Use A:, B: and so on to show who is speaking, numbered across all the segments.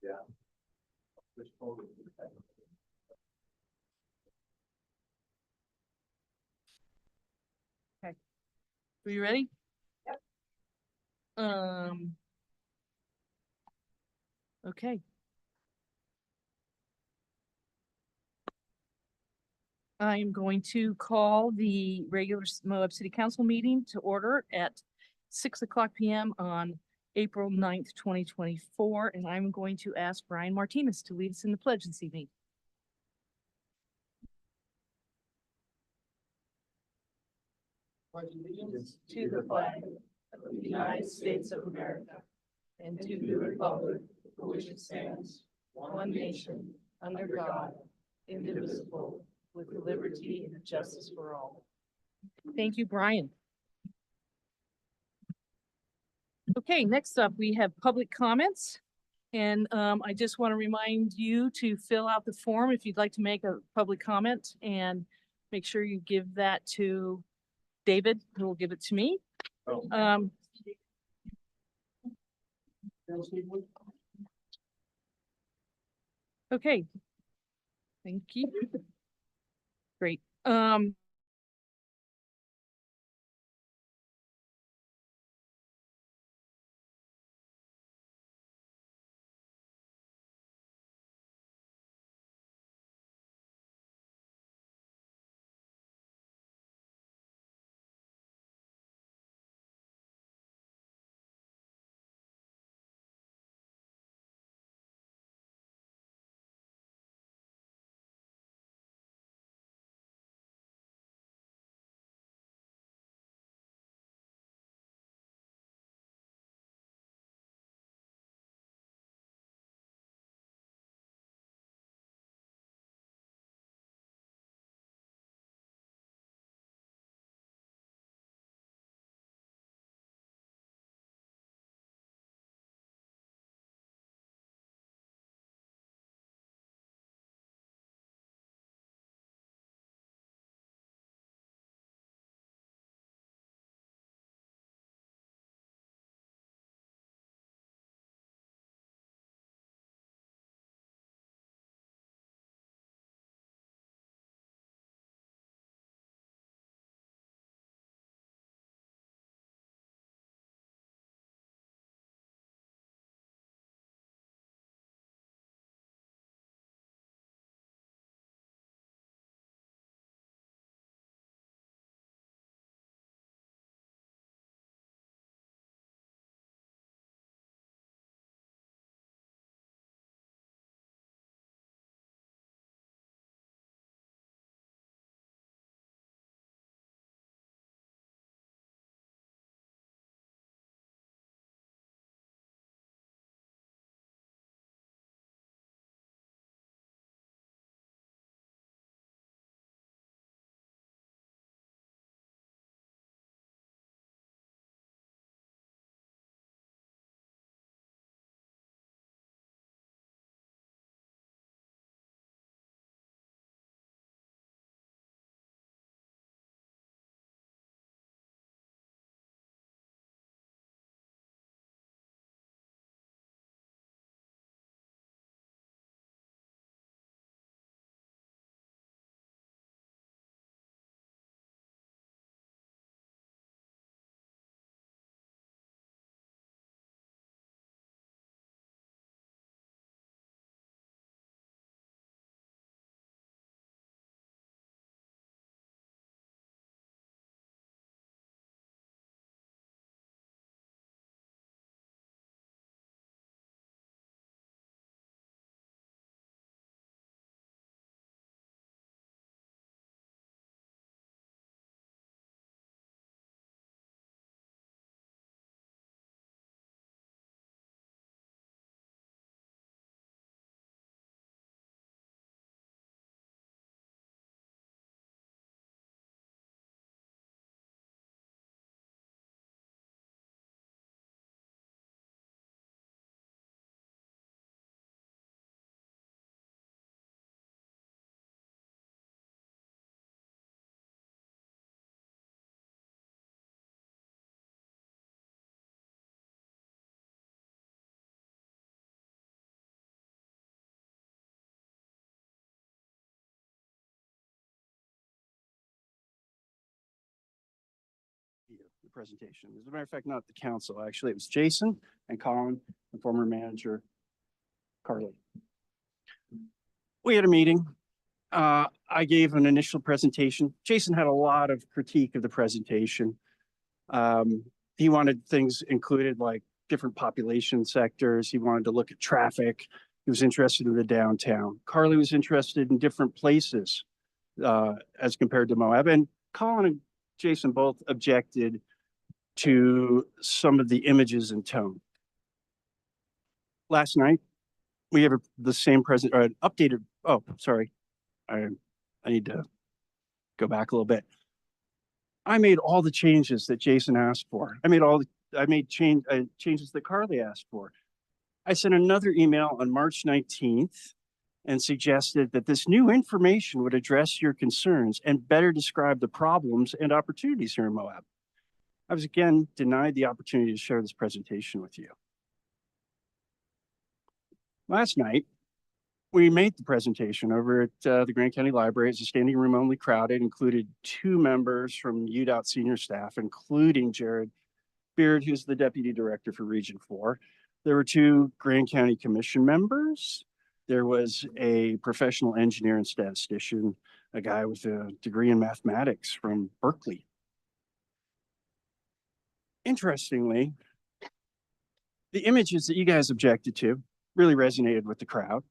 A: Okay. Are you ready? Yep. Okay. I am going to call the regular Moab City Council meeting to order at 6:00 p.m. on April 9th, 2024, and I'm going to ask Brian Martinez to lead us in the pledge this evening. Pledge allegiance to the flag of the United States of America and to the republic for which it stands, one nation, under God, indivisible, with liberty and justice for all. Thank you, Brian. Okay, next up, we have public comments. And I just want to remind you to fill out the form if you'd like to make a public comment, and make sure you give that to David, who will give it to me. Okay. Thank you. Great.
B: presentation. As a matter of fact, not the council, actually. It was Jason and Colin and former manager Carly. We had a meeting. I gave an initial presentation. Jason had a lot of critique of the presentation. He wanted things included like different population sectors. He wanted to look at traffic. He was interested in the downtown. Carly was interested in different places as compared to Moab. And Colin and Jason both objected to some of the images and tone. Last night, we have the same updated. Oh, sorry. I need to go back a little bit. I made all the changes that Jason asked for. I made changes that Carly asked for. I sent another email on March 19th and suggested that this new information would address your concerns and better describe the problems and opportunities here in Moab. I was again denied the opportunity to share this presentation with you. Last night, we made the presentation over at the Grand County Library. It's a standing room only crowd. It included 2 members from UDOT senior staff, including Jared Beard, who's the Deputy Director for Region 4. There were 2 Grand County Commission members. There was a professional engineer and statistician, a guy with a degree in mathematics from Berkeley. Interestingly, the images that you guys objected to really resonated with the crowd.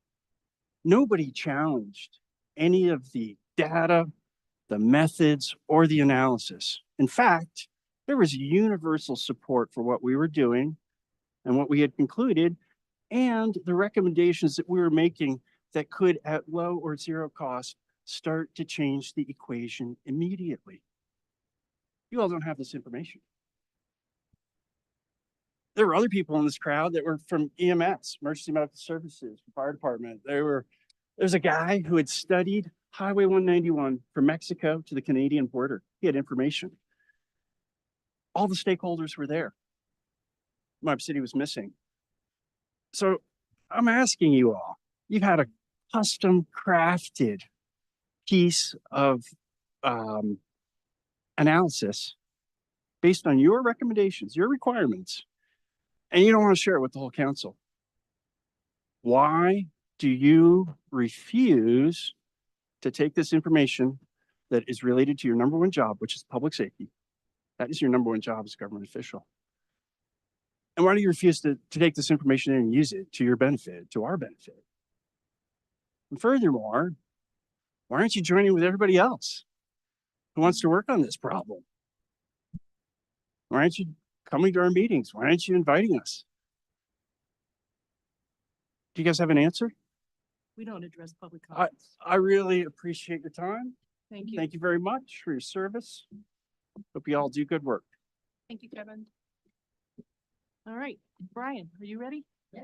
B: Nobody challenged any of the data, the methods, or the analysis. In fact, there was universal support for what we were doing and what we had concluded and the recommendations that we were making that could, at low or zero cost, start to change the equation immediately. You all don't have this information. There were other people in this crowd that were from EMS, Emergency Medical Services, Fire Department. There's a guy who had studied Highway 191 from Mexico to the Canadian border. He had information. All the stakeholders were there. Moab City was missing. So I'm asking you all, you've had a custom crafted piece of analysis based on your recommendations, your requirements, and you don't want to share it with the whole council. Why do you refuse to take this information that is related to your number 1 job, which is public safety? That is your number 1 job as a government official. And why do you refuse to take this information and use it to your benefit, to our benefit? And furthermore, why aren't you joining with everybody else who wants to work on this problem? Why aren't you coming to our meetings? Why aren't you inviting us? Do you guys have an answer?
A: We don't address public comments.
B: I really appreciate your time.
A: Thank you.
B: Thank you very much for your service. Hope you all do good work.
A: Thank you, Kevin. All right, Brian, are you ready?
C: Yeah.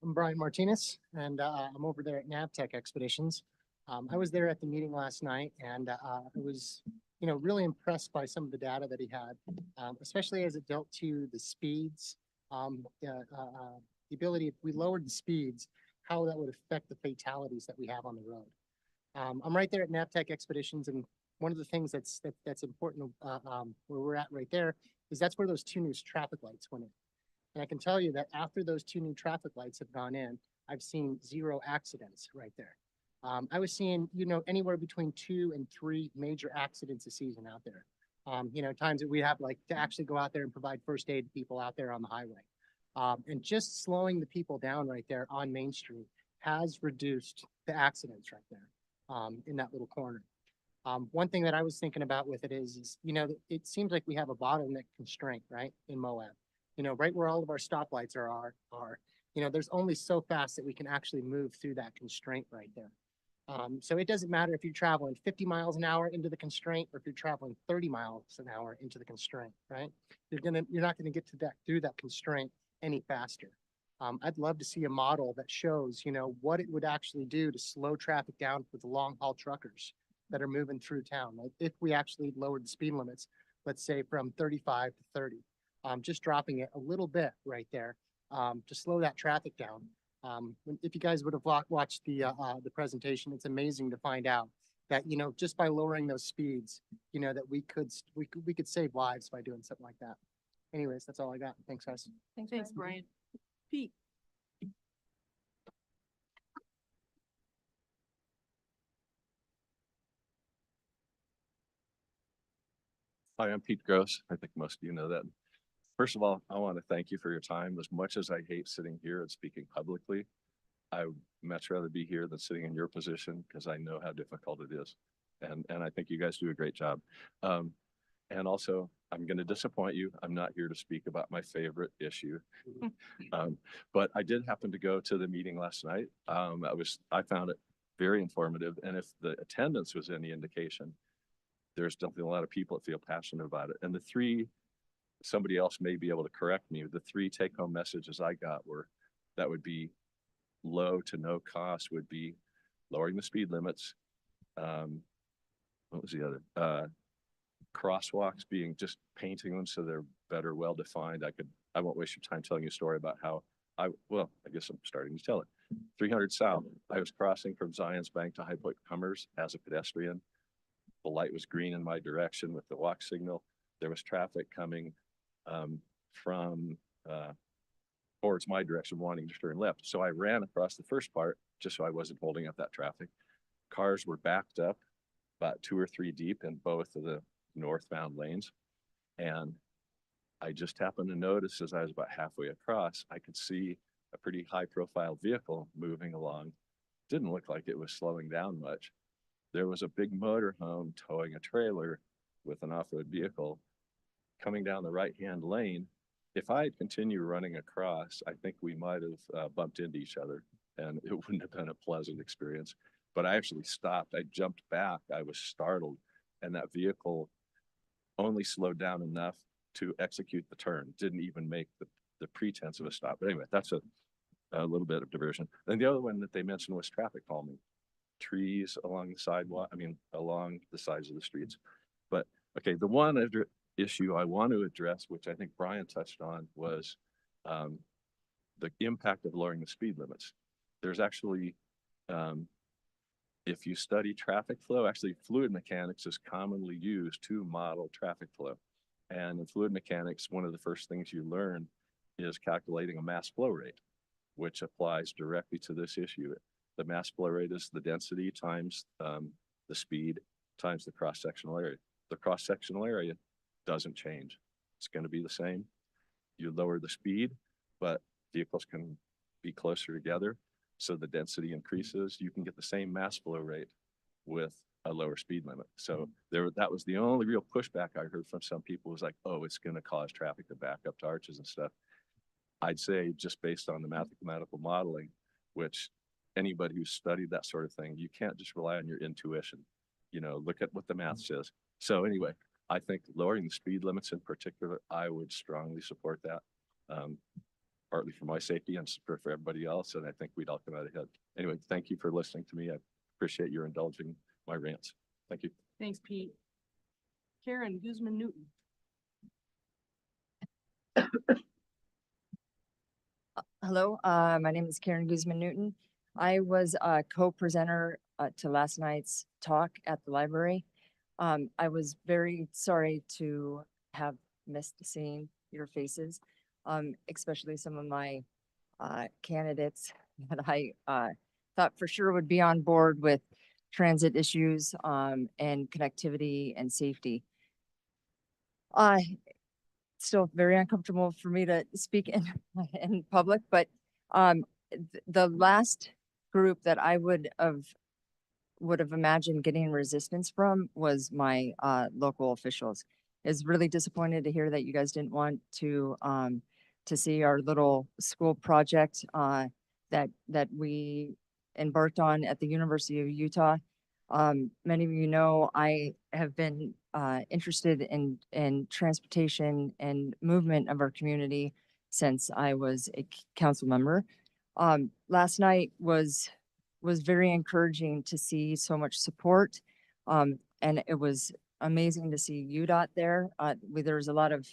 C: I'm Brian Martinez, and I'm over there at NavTech Expeditions. I was there at the meeting last night, and I was, really impressed by some of the data that he had, especially as it dealt to the speeds, the ability, if we lowered the speeds, how that would affect the fatalities that we have on the road. I'm right there at NavTech Expeditions, and one of the things that's important where we're at right there is that's where those 2 new traffic lights went in. And I can tell you that after those 2 new traffic lights have gone in, I've seen 0 accidents right there. I was seeing, anywhere between 2 and 3 major accidents a season out there. Times that we have to actually go out there and provide first aid to people out there on the highway. And just slowing the people down right there on Main Street has reduced the accidents right there in that little corner. One thing that I was thinking about with it is, it seems like we have a bottleneck constraint, right, in Moab. Right where all of our stoplights are, there's only so fast that we can actually move through that constraint right there. So it doesn't matter if you're traveling 50 miles an hour into the constraint or if you're traveling 30 miles an hour into the constraint, right? You're not gonna get to that through that constraint any faster. I'd love to see a model that shows, what it would actually do to slow traffic down for the long haul truckers that are moving through town. Like if we actually lowered the speed limits, let's say from 35 to 30, just dropping it a little bit right there to slow that traffic down. If you guys would have watched the presentation, it's amazing to find out that, you know, just by lowering those speeds, you know, that we could save lives by doing something like that. Anyways, that's all I got. Thanks, guys.
A: Thanks, Brian. Pete.
D: Hi, I'm Pete Gross. I think most of you know that. First of all, I want to thank you for your time. As much as I hate sitting here and speaking publicly, I would much rather be here than sitting in your position because I know how difficult it is. And I think you guys do a great job. And also, I'm going to disappoint you. I'm not here to speak about my favorite issue. But I did happen to go to the meeting last night. I found it very informative. And if the attendance was any indication, there's definitely a lot of people that feel passionate about it. And somebody else may be able to correct me. The three take-home messages I got were that would be low to no cost would be lowering the speed limits. What was the other? Crosswalks being just painting them so they're better, well-defined. I won't waste your time telling you a story about how I guess I'm starting to tell it. 300 South, I was crossing from Zions Bank to High Point Commerce as a pedestrian. The light was green in my direction with the walk signal. There was traffic coming from towards my direction wanting to turn left. So I ran across the first part just so I wasn't holding up that traffic. Cars were backed up about 2 or 3 deep in both of the northbound lanes. And I just happened to notice as I was about halfway across, I could see a pretty high profile vehicle moving along. Didn't look like it was slowing down much. There was a big motorhome towing a trailer with an off-road vehicle coming down the right-hand lane. If I had continued running across, I think we might have bumped into each other and it wouldn't have been a pleasant experience. But I actually stopped. I jumped back. I was startled. And that vehicle only slowed down enough to execute the turn. Didn't even make the pretense of a stop. But anyway, that's a little bit of diversion. And the other one that they mentioned was traffic calming. Trees along the sidewalk, along the sides of the streets. But okay, the one issue I want to address, which I think Brian touched on, was the impact of lowering the speed limits. There's actually, if you study traffic flow, actually fluid mechanics is commonly used to model traffic flow. And in fluid mechanics, one of the first things you learn is calculating a mass flow rate, which applies directly to this issue. The mass flow rate is the density times the speed times the cross-sectional area. The cross-sectional area doesn't change. It's going to be the same. You lower the speed, but vehicles can be closer together. So the density increases. You can get the same mass flow rate with a lower speed limit. So that was the only real pushback I heard from some people was like, oh, it's going to cause traffic to back up to arches and stuff. I'd say just based on the mathematical modeling, which anybody who's studied that sort of thing, you can't just rely on your intuition. Look at what the math says. So anyway, I think lowering the speed limits in particular, I would strongly support that, partly for my safety and for everybody else. And I think we'd all come out ahead. Anyway, thank you for listening to me. I appreciate your indulging my rants. Thank you.
A: Thanks, Pete. Karen Guzman-Newton.
E: Hello, my name is Karen Guzman-Newton. I was a co-presenter to last night's talk at the library. I was very sorry to have missed seeing your faces, especially some of my candidates that I thought for sure would be on board with transit issues and connectivity and safety. Still very uncomfortable for me to speak in public, but the last group that I would have imagined getting resistance from was my local officials. Is really disappointed to hear that you guys didn't want to see our little school project that we embarked on at the University of Utah. Many of you know I have been interested in transportation and movement of our community since I was a council member. Last night was very encouraging to see so much support, and it was amazing to see UDOT there. There was a lot of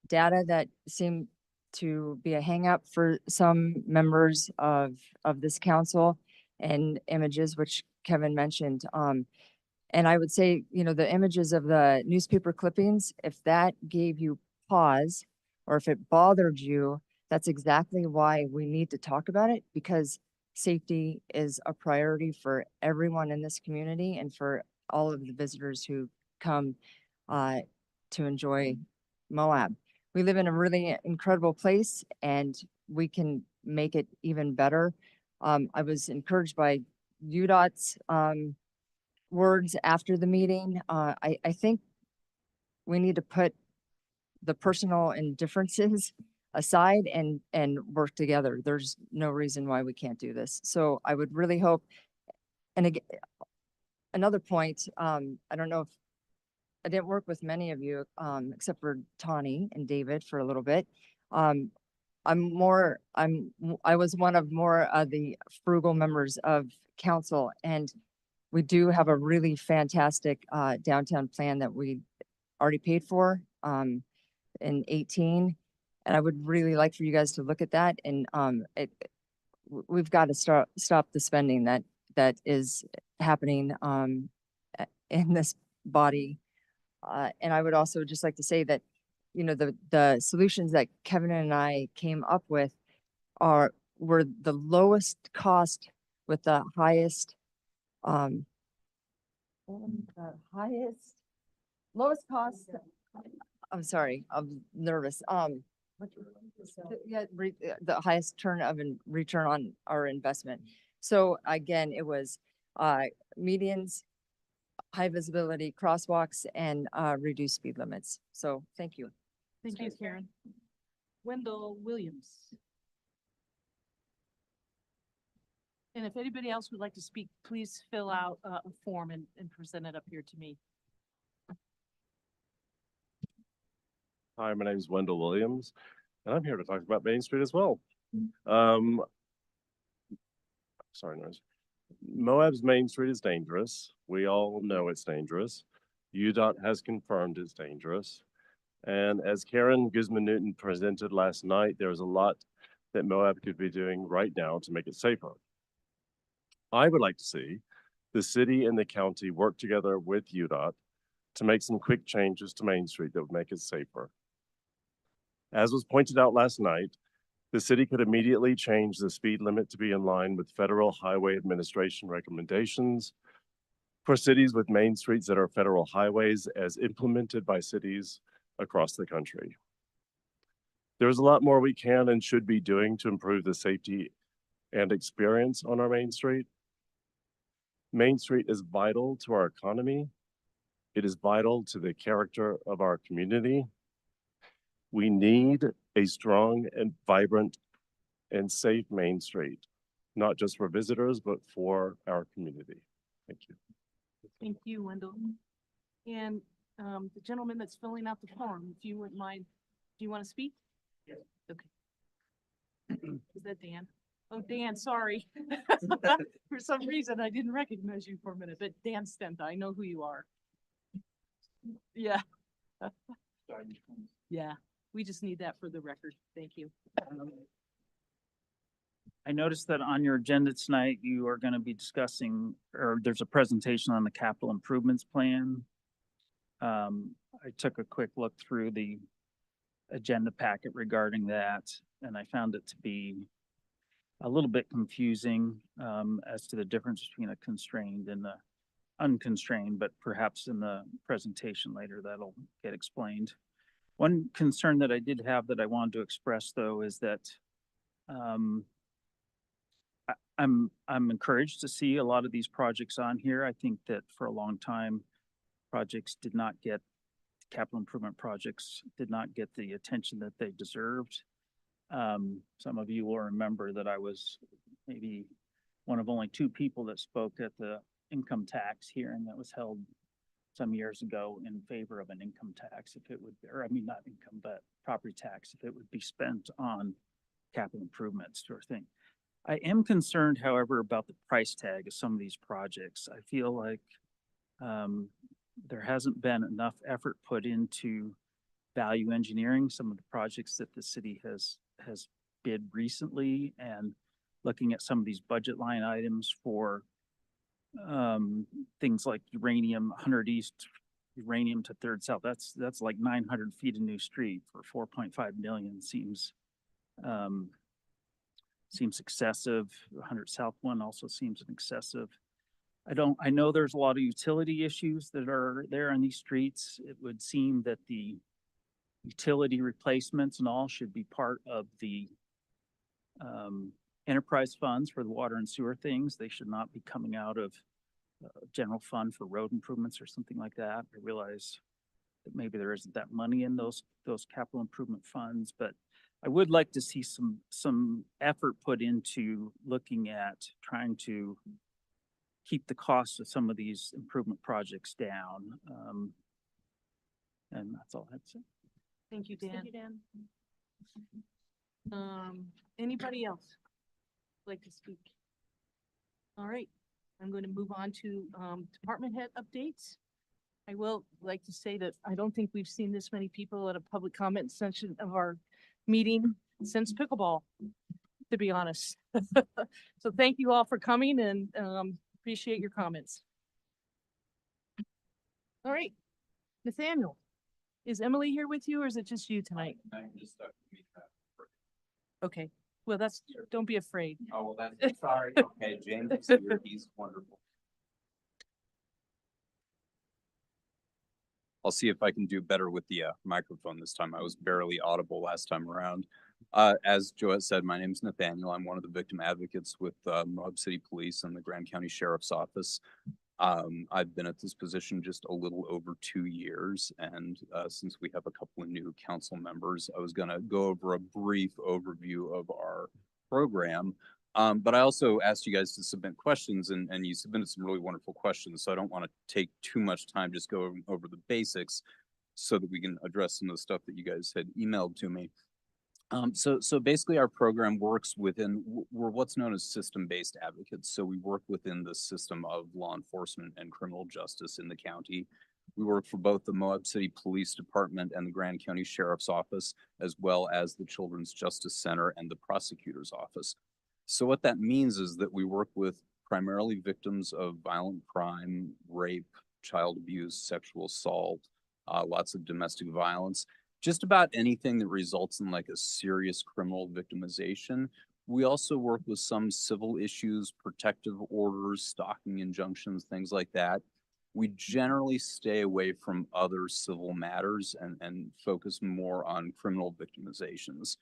E: data that seemed to be a hang up for some members of this council, and images which Kevin mentioned. And I would say, the images of the newspaper clippings, if that gave you pause or if it bothered you, that's exactly why we need to talk about it, because safety is a priority for everyone in this community and for all of the visitors who come to enjoy Moab. We live in a really incredible place and we can make it even better. I was encouraged by UDOT's words after the meeting. I think we need to put the personal indifferences aside and work together. There's no reason why we can't do this. So I would really hope, and again, another point, I don't know if I didn't work with many of you, except for Tawny and David for a little bit. I was one of more of the frugal members of council, and we do have a really fantastic downtown plan that we already paid for in 18. And I would really like for you guys to look at that. And we've got to stop the spending that is happening in this body. And I would also just like to say that, the solutions that Kevin and I came up with were the lowest cost with the highest, lowest cost. I'm sorry, I'm nervous. The highest return on our investment. So again, it was medians, high visibility crosswalks, and reduced speed limits. So thank you.
A: Thank you, Karen. Wendell Williams. And if anybody else would like to speak, please fill out a form and present it up here to me.
F: Hi, my name is Wendell Williams, and I'm here to talk about Main Street as well. Sorry, noise. Moab's Main Street is dangerous. We all know it's dangerous. UDOT has confirmed it's dangerous. And as Karen Guzman-Newton presented last night, there's a lot that Moab could be doing right now to make it safer. I would like to see the city and the county work together with UDOT to make some quick changes to Main Street that would make it safer. As was pointed out last night, the city could immediately change the speed limit to be in line with Federal Highway Administration recommendations for cities with main streets that are federal highways as implemented by cities across the country. There's a lot more we can and should be doing to improve the safety and experience on our Main Street. Main Street is vital to our economy. It is vital to the character of our community. We need a strong and vibrant and safe Main Street, not just for visitors, but for our community. Thank you.
A: Thank you, Wendell. And the gentleman that's filling out the form, if you wouldn't mind, do you want to speak? Yes. Okay. Is that Dan? Oh, Dan, sorry. For some reason, I didn't recognize you for a minute, but Dan Stenta, I know who you are. Yeah. Yeah, we just need that for the record. Thank you.
G: I noticed that on your agenda tonight, you are going to be discussing, or there's a presentation on the capital improvements plan. I took a quick look through the agenda packet regarding that, and I found it to be a little bit confusing as to the difference between a constrained and the unconstrained, but perhaps in the presentation later that'll get explained. One concern that I did have that I wanted to express, though, is that I'm encouraged to see a lot of these projects on here. I think that for a long time, capital improvement projects did not get the attention that they deserved. Some of you will remember that I was maybe one of only 2 people that spoke at the income tax hearing that was held some years ago in favor of an income tax, if it would, or I mean, not income, but property tax, if it would be spent on capital improvements sort of thing. I am concerned, however, about the price tag of some of these projects. I feel like there hasn't been enough effort put into value engineering some of the projects that the city has has bid recently and looking at some of these budget line items for things like uranium, 100 East, uranium to 3rd South, that's like 900 feet of new street for 4.5 million seems excessive. 100 South one also seems excessive. I know there's a lot of utility issues that are there on these streets. It would seem that the utility replacements and all should be part of the enterprise funds for the water and sewer things. They should not be coming out of general fund for road improvements or something like that. I realize that maybe there isn't that money in those capital improvement funds, but I would like to see some effort put into looking at trying to keep the cost of some of these improvement projects down. And that's all I have to say.
A: Thank you, Dan. Anybody else like to speak? All right, I'm going to move on to department head updates. I will like to say that I don't think we've seen this many people at a public comment session of our meeting since pickleball, to be honest. So thank you all for coming and appreciate your comments. All right, Nathaniel, is Emily here with you or is it just you tonight?
H: I'm just stuck with me.
A: Okay, well, don't be afraid.
H: Oh, well, that's, sorry. Okay, James is here. He's wonderful. I'll see if I can do better with the microphone this time. I was barely audible last time around. As Joette said, my name is Nathaniel. I'm one of the victim advocates with Moab City Police and the Grand County Sheriff's Office. I've been at this position just a little over 2 years, and since we have a couple of new council members, I was going to go over a brief overview of our program. But I also asked you guys to submit questions, and you submitted some really wonderful questions, so I don't want to take too much time, just go over the basics so that we can address some of the stuff that you guys had emailed to me. So basically our program works within, we're what's known as system-based advocates. So we work within the system of law enforcement and criminal justice in the county. We work for both the Moab City Police Department and the Grand County Sheriff's Office, as well as the Children's Justice Center and the Prosecutor's Office. So what that means is that we work with primarily victims of violent crime, rape, child abuse, sexual assault, lots of domestic violence. Just about anything that results in like a serious criminal victimization. We also work with some civil issues, protective orders, stalking injunctions, things like that. We generally stay away from other civil matters and focus more on criminal victimizations.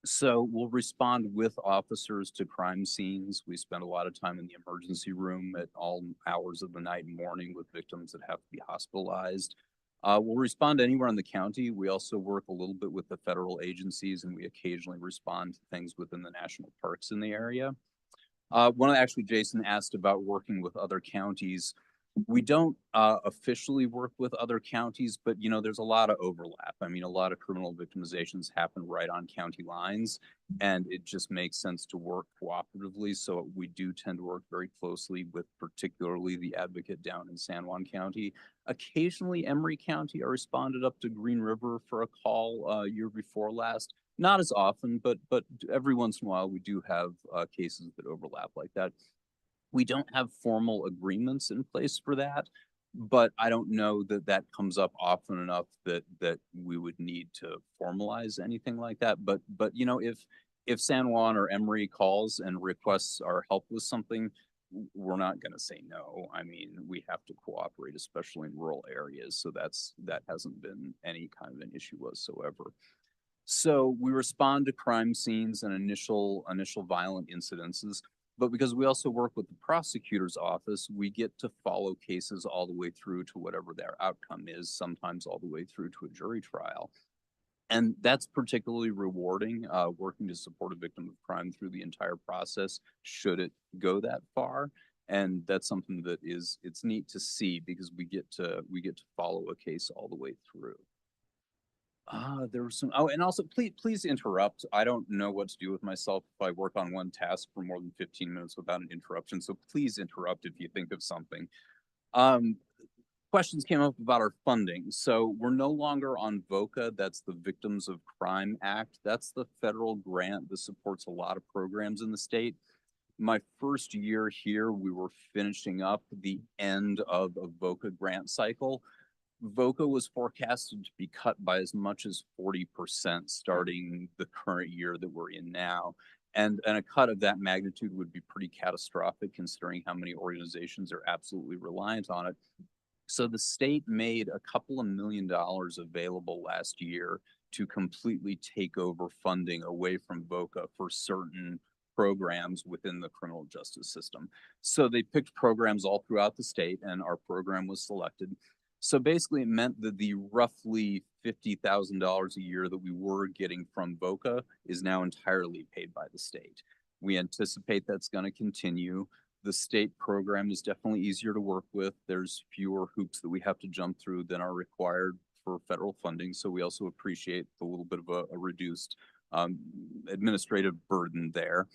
H: So we'll respond with officers to crime scenes. We spend a lot of time in the emergency room at all hours of the night and morning with victims that have to be hospitalized. We'll respond anywhere in the county. We also work a little bit with the federal agencies, and we occasionally respond to things within the national parks in the area. Actually, Jason asked about working with other counties. We don't officially work with other counties, but you know, there's a lot of overlap. I mean, a lot of criminal victimizations happen right on county lines, and it just makes sense to work cooperatively. So we do tend to work very closely with particularly the advocate down in San Juan County. Occasionally Emery County, I responded up to Green River for a call year before last. Not as often, but every once in a while we do have cases that overlap like that. We don't have formal agreements in place for that, but I don't know that that comes up often enough that we would need to formalize anything like that. But you know, if San Juan or Emery calls and requests our help with something, we're not going to say no. I mean, we have to cooperate, especially in rural areas. So that hasn't been any kind of an issue whatsoever. So we respond to crime scenes and initial violent incidences. But because we also work with the prosecutor's office, we get to follow cases all the way through to whatever their outcome is, sometimes all the way through to a jury trial. And that's particularly rewarding, working to support a victim of crime through the entire process, should it go that far. And that's something that it's neat to see because we get to follow a case all the way through. There was some, and also please interrupt. I don't know what to do with myself if I work on one task for more than 15 minutes without an interruption. So please interrupt if you think of something. questions came up about our funding. So we're no longer on VOCA. That's the Victims of Crime Act. That's the federal grant that supports a lot of programs in the state. My first year here, we were finishing up the end of a VOCA grant cycle. VOCA was forecasted to be cut by as much as 40% starting the current year that we're in now. And a cut of that magnitude would be pretty catastrophic considering how many organizations are absolutely reliant on it. So the state made a couple of $1 million available last year to completely take over funding away from VOCA for certain programs within the criminal justice system. So they picked programs all throughout the state and our program was selected. So basically it meant that the roughly $50,000 a year that we were getting from VOCA is now entirely paid by the state. We anticipate that's going to continue. The state program is definitely easier to work with. There's fewer hoops that we have to jump through than are required for federal funding. So we also appreciate a little bit of a reduced administrative burden there.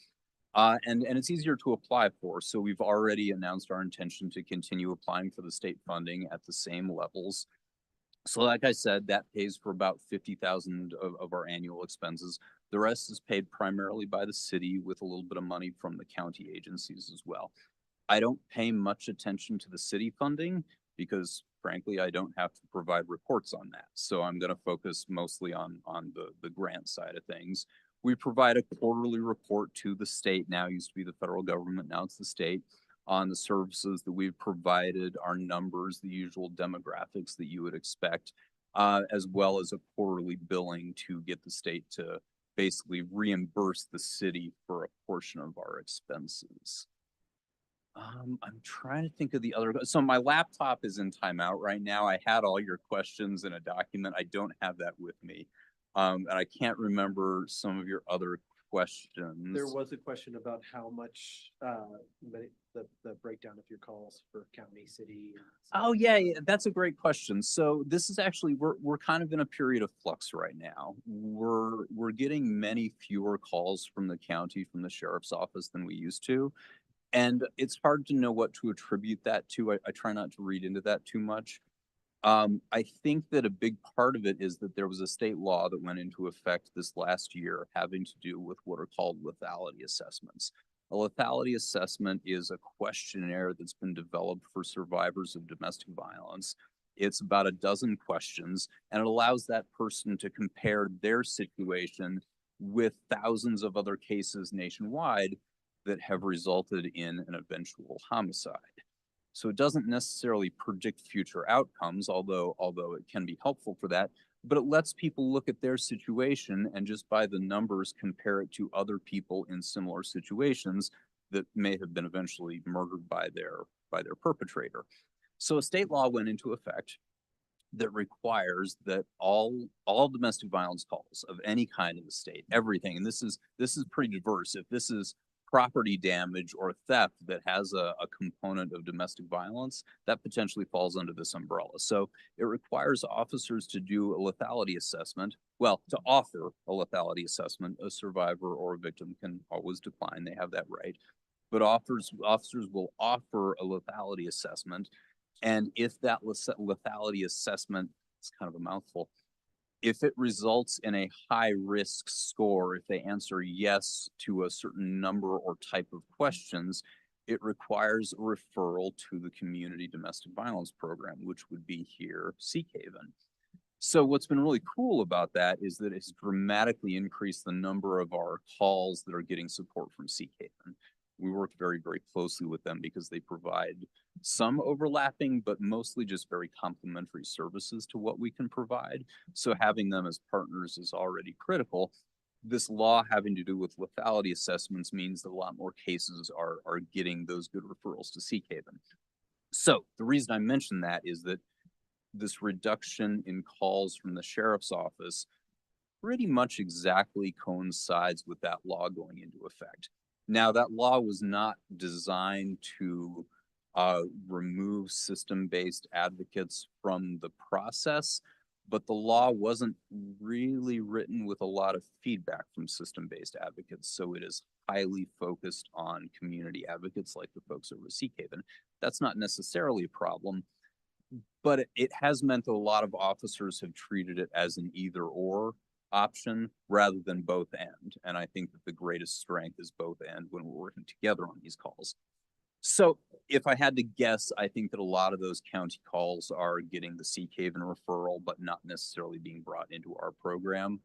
H: And it's easier to apply for. So we've already announced our intention to continue applying for the state funding at the same levels. So like I said, that pays for about 50,000 of our annual expenses. The rest is paid primarily by the city with a little bit of money from the county agencies as well. I don't pay much attention to the city funding because frankly, I don't have to provide reports on that. So I'm going to focus mostly on the grant side of things. We provide a quarterly report to the state. Now it used to be the federal government, now it's the state, on the services that we've provided, our numbers, the usual demographics that you would expect, as well as a quarterly billing to get the state to basically reimburse the city for a portion of our expenses. I'm trying to think of the other. So my laptop is in timeout right now. I had all your questions in a document. I don't have that with me. And I can't remember some of your other questions.
B: There was a question about how much, the breakdown of your calls for county, city.
H: Oh yeah, that's a great question. So this is actually, we're kind of in a period of flux right now. We're getting many fewer calls from the county, from the sheriff's office than we used to. And it's hard to know what to attribute that to. I try not to read into that too much. I think that a big part of it is that there was a state law that went into effect this last year having to do with what are called lethality assessments. A lethality assessment is a questionnaire that's been developed for survivors of domestic violence. It's about a dozen questions, and it allows that person to compare their situation with thousands of other cases nationwide that have resulted in an eventual homicide. So it doesn't necessarily predict future outcomes, although it can be helpful for that, but it lets people look at their situation and just by the numbers compare it to other people in similar situations that may have been eventually murdered by their perpetrator. So a state law went into effect that requires that all domestic violence calls of any kind in the state, everything, and this is pretty diverse. If this is property damage or theft that has a component of domestic violence, that potentially falls under this umbrella. So it requires officers to do a lethality assessment. Well, to offer a lethality assessment, a survivor or a victim can always decline. They have that right. But officers will offer a lethality assessment. And if that lethality assessment, it's kind of a mouthful, if it results in a high risk score, if they answer yes to a certain number or type of questions, it requires a referral to the community domestic violence program, which would be here, Seahaven. So what's been really cool about that is that it's dramatically increased the number of our calls that are getting support from Seahaven. We work very, very closely with them because they provide some overlapping, but mostly just very complementary services to what we can provide. So having them as partners is already critical. This law having to do with lethality assessments means that a lot more cases are getting those good referrals to Seahaven. So the reason I mention that is that this reduction in calls from the sheriff's office pretty much exactly coincides with that law going into effect. Now, that law was not designed to remove system-based advocates from the process, but the law wasn't really written with a lot of feedback from system-based advocates. So it is highly focused on community advocates like the folks over at Seahaven. That's not necessarily a problem. But it has meant that a lot of officers have treated it as an either or option rather than both and. And I think that the greatest strength is both and when we're working together on these calls. So if I had to guess, I think that a lot of those county calls are getting the Sea Haven referral, but not necessarily being brought into our program.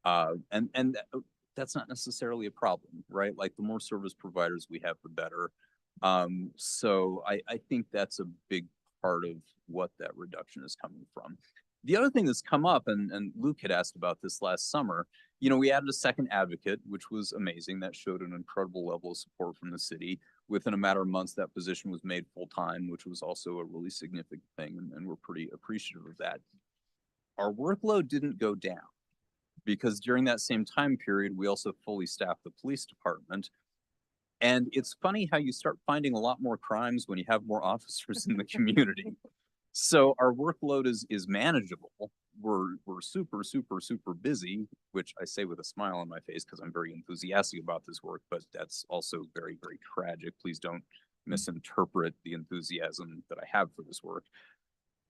H: That's not necessarily a problem, right? Like the more service providers we have, the better. So I think that's a big part of what that reduction is coming from. The other thing that's come up, and Luke had asked about this last summer, you know, we added a second advocate, which was amazing. That showed an incredible level of support from the city. Within a matter of months, that position was made full-time, which was also a really significant thing, and we're pretty appreciative of that. Our workload didn't go down because during that same time period, we also fully staffed the police department. And it's funny how you start finding a lot more crimes when you have more officers in the community. So our workload is manageable. We're super, super, super busy, which I say with a smile on my face because I'm very enthusiastic about this work, but that's also very, very tragic. Please don't misinterpret the enthusiasm that I have for this work.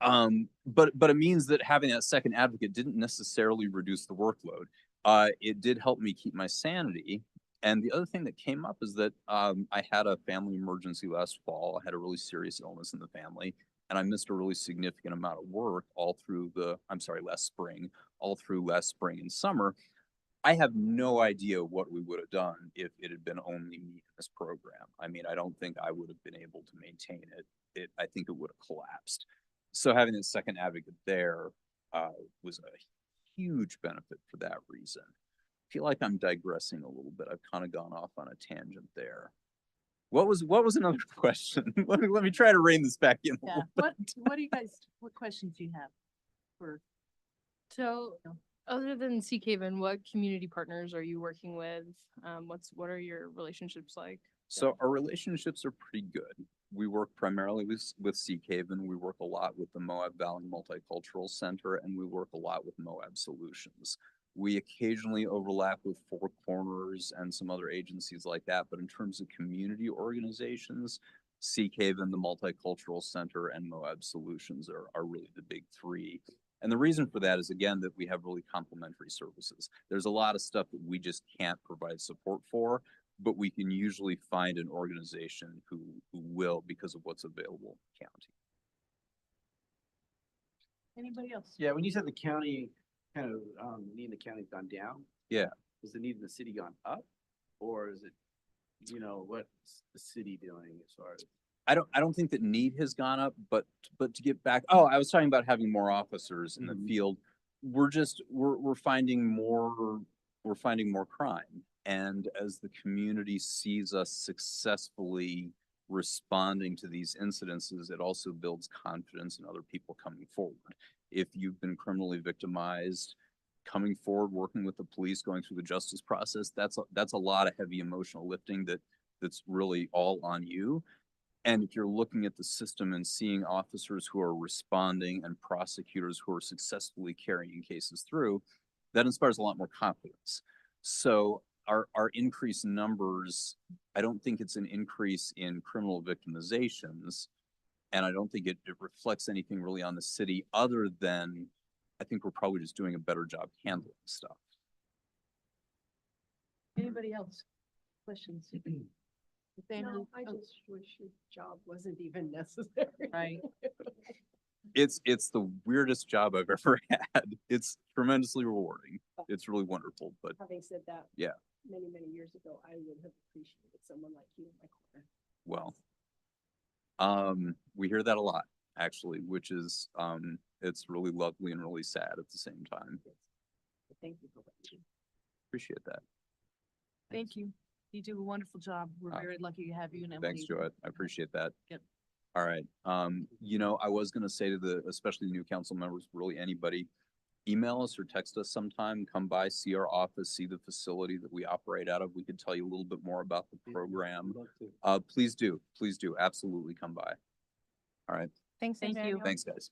H: But it means that having that second advocate didn't necessarily reduce the workload. It did help me keep my sanity. And the other thing that came up is that I had a family emergency last fall. I had a really serious illness in the family, and I missed a really significant amount of work all through last spring and summer. I have no idea what we would have done if it had been only me in this program. I mean, I don't think I would have been able to maintain it. I think it would have collapsed. So having the second advocate there was a huge benefit for that reason. I feel like I'm digressing a little bit. I've kind of gone off on a tangent there. What was another question? let me try to rein this back in.
A: Yeah. What questions do you have for?
I: So, other than Sea Haven, what community partners are you working with? What are your relationships like?
H: So our relationships are pretty good. We work primarily with Sea Haven. We work a lot with the Moab Valley Multicultural Center, and we work a lot with Moab Solutions. We occasionally overlap with Four Corners and some other agencies like that, but in terms of community organizations, Sea Haven, the Multicultural Center, and Moab Solutions are really the big three. And the reason for that is, again, that we have really complementary services. There's a lot of stuff that we just can't provide support for, but we can usually find an organization who will because of what's available in the county.
A: Anybody else?
B: Yeah, when you said the county kind of, need in the county's gone down.
H: Yeah.
B: Is the need in the city gone up? Or is it, what's the city doing as far as?
H: I don't think that need has gone up, but to get back, I was talking about having more officers in the field. We're finding more crime. And as the community sees us successfully responding to these incidences, it also builds confidence in other people coming forward. If you've been criminally victimized, coming forward, working with the police, going through the justice process, that's a lot of heavy emotional lifting that's really all on you. And if you're looking at the system and seeing officers who are responding and prosecutors who are successfully carrying cases through, that inspires a lot more confidence. So our increased numbers, I don't think it's an increase in criminal victimizations. And I don't think it reflects anything really on the city other than I think we're probably just doing a better job handling stuff.
A: Anybody else? Questions?
J: No, I just wish your job wasn't even necessary.
A: Right.
H: It's the weirdest job I've ever had. It's tremendously rewarding. It's really wonderful, but
J: Having said that.
H: Yeah.
J: Many, many years ago, I would have appreciated someone like you in my corner.
H: well, we hear that a lot actually, which is, it's really lovely and really sad at the same time.
J: Thank you for what you do.
H: Appreciate that.
A: Thank you. You do a wonderful job. We're very lucky to have you and Emily.
H: Thanks, Joette. I appreciate that.
A: Yep.
H: All right. I was gonna say to especially the new council members, really anybody, email us or text us sometime, come by, see our office, see the facility that we operate out of. We could tell you a little bit more about the program. Please do. Absolutely come by. All right.
I: Thanks,
A: Thank you.
I: Nathaniel.
H: Thanks, guys.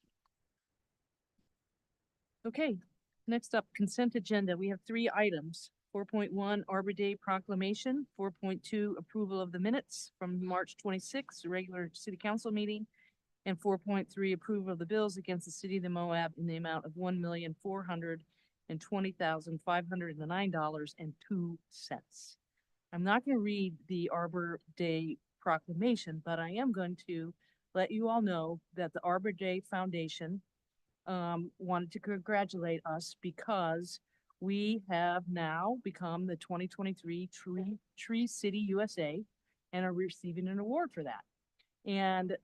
A: Okay, next up, consent agenda. We have 3 items. 4.1 Arbor Day proclamation, 4.2 approval of the minutes from March 26th, regular city council meeting, And 4.3, approval of the bills against the city of the Moab in the amount of $1,420,509.02. I'm not going to read the Arbor Day proclamation, but I am going to let you all know that the Arbor Day Foundation wanted to congratulate us because we have now become the 2023 Tree City USA and are receiving an award for that. And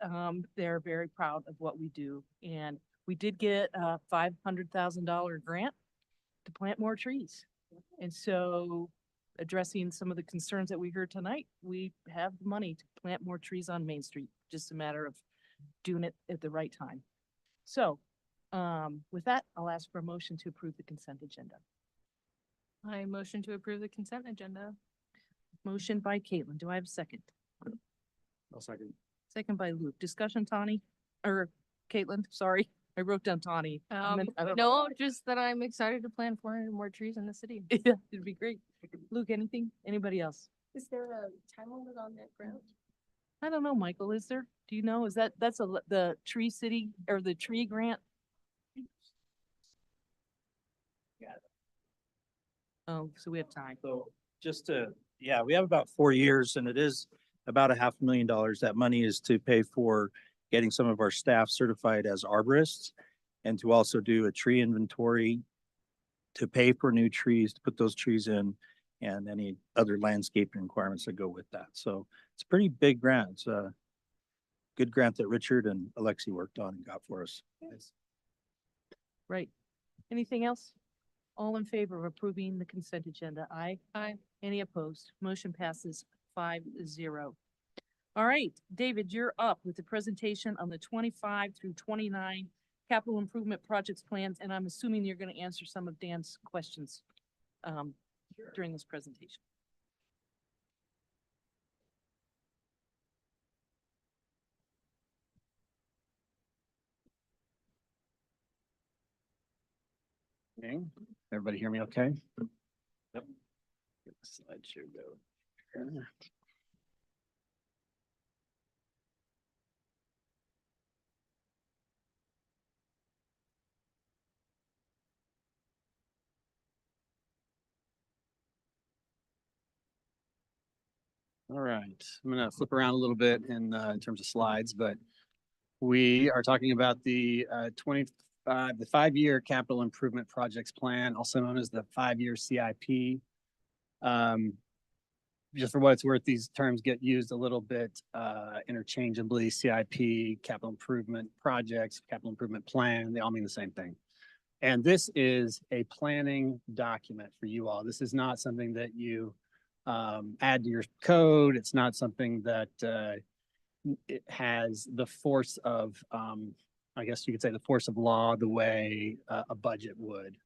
A: they're very proud of what we do. And we did get a $500,000 grant to plant more trees. And so, addressing some of the concerns that we heard tonight, we have the money to plant more trees on Main Street. Just a matter of doing it at the right time. So, with that, I'll ask for a motion to approve the consent agenda.
I: I motion to approve the consent agenda.
A: Motion by Caitlin. Do I have a second?
B: I'll second.
A: Second by Luke. Discussion, Tawny, or Caitlin, sorry. I wrote down Tawny. I don't know.
I: No, just that I'm excited to plant 400 more trees in the city.
A: Yeah, it'd be great. Luke, anything? Anybody else?
J: Is there a time limit on that grant?
A: I don't know, Michael, is there? Do you know? That's the Tree City or the tree grant? Oh, so we have time.
G: So just to, yeah, we have about 4 years and it is about $500,000. That money is to pay for getting some of our staff certified as arborists and to also do a tree inventory, to pay for new trees, to put those trees in and any other landscaping requirements that go with that. So it's a pretty big grant. It's a good grant that Richard and Alexi worked on and got for us.
A: Right. Anything else? All in favor of approving the consent agenda? Aye.
I: Aye.
A: Any opposed? Motion passes 5-0. All right, David, you're up with the presentation on the 25 through 29 capital improvement projects plans, and I'm assuming you're going to answer some of Dan's questions during this presentation.
B: Okay, everybody hear me okay? Yep. Get the slideshow go. All right, I'm gonna flip around a little bit in terms of slides, but we are talking about the 5-year capital improvement projects plan, also known as the 5-year CIP. Just for what it's worth, these terms get used a little bit interchangeably. CIP, capital improvement projects, capital improvement plan, they all mean the same thing. And this is a planning document for you all. This is not something that you add to your code. It's not something that it has the force of, I guess you could say, the force of law the way a budget would.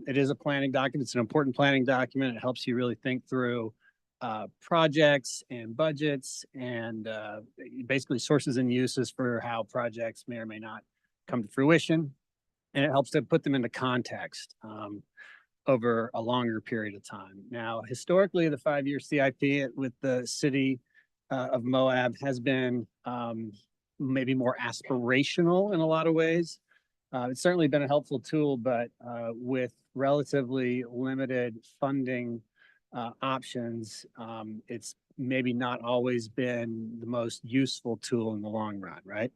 B: It is a planning document. It's an important planning document. It helps you really think through projects and budgets and basically sources and uses for how projects may or may not come to fruition. And it helps to put them into context over a longer period of time. Now, historically, the 5-year CIP with the city of Moab has been maybe more aspirational in a lot of ways. It's certainly been a helpful tool, but with relatively limited funding options, it's maybe not always been the most useful tool in the long run, right?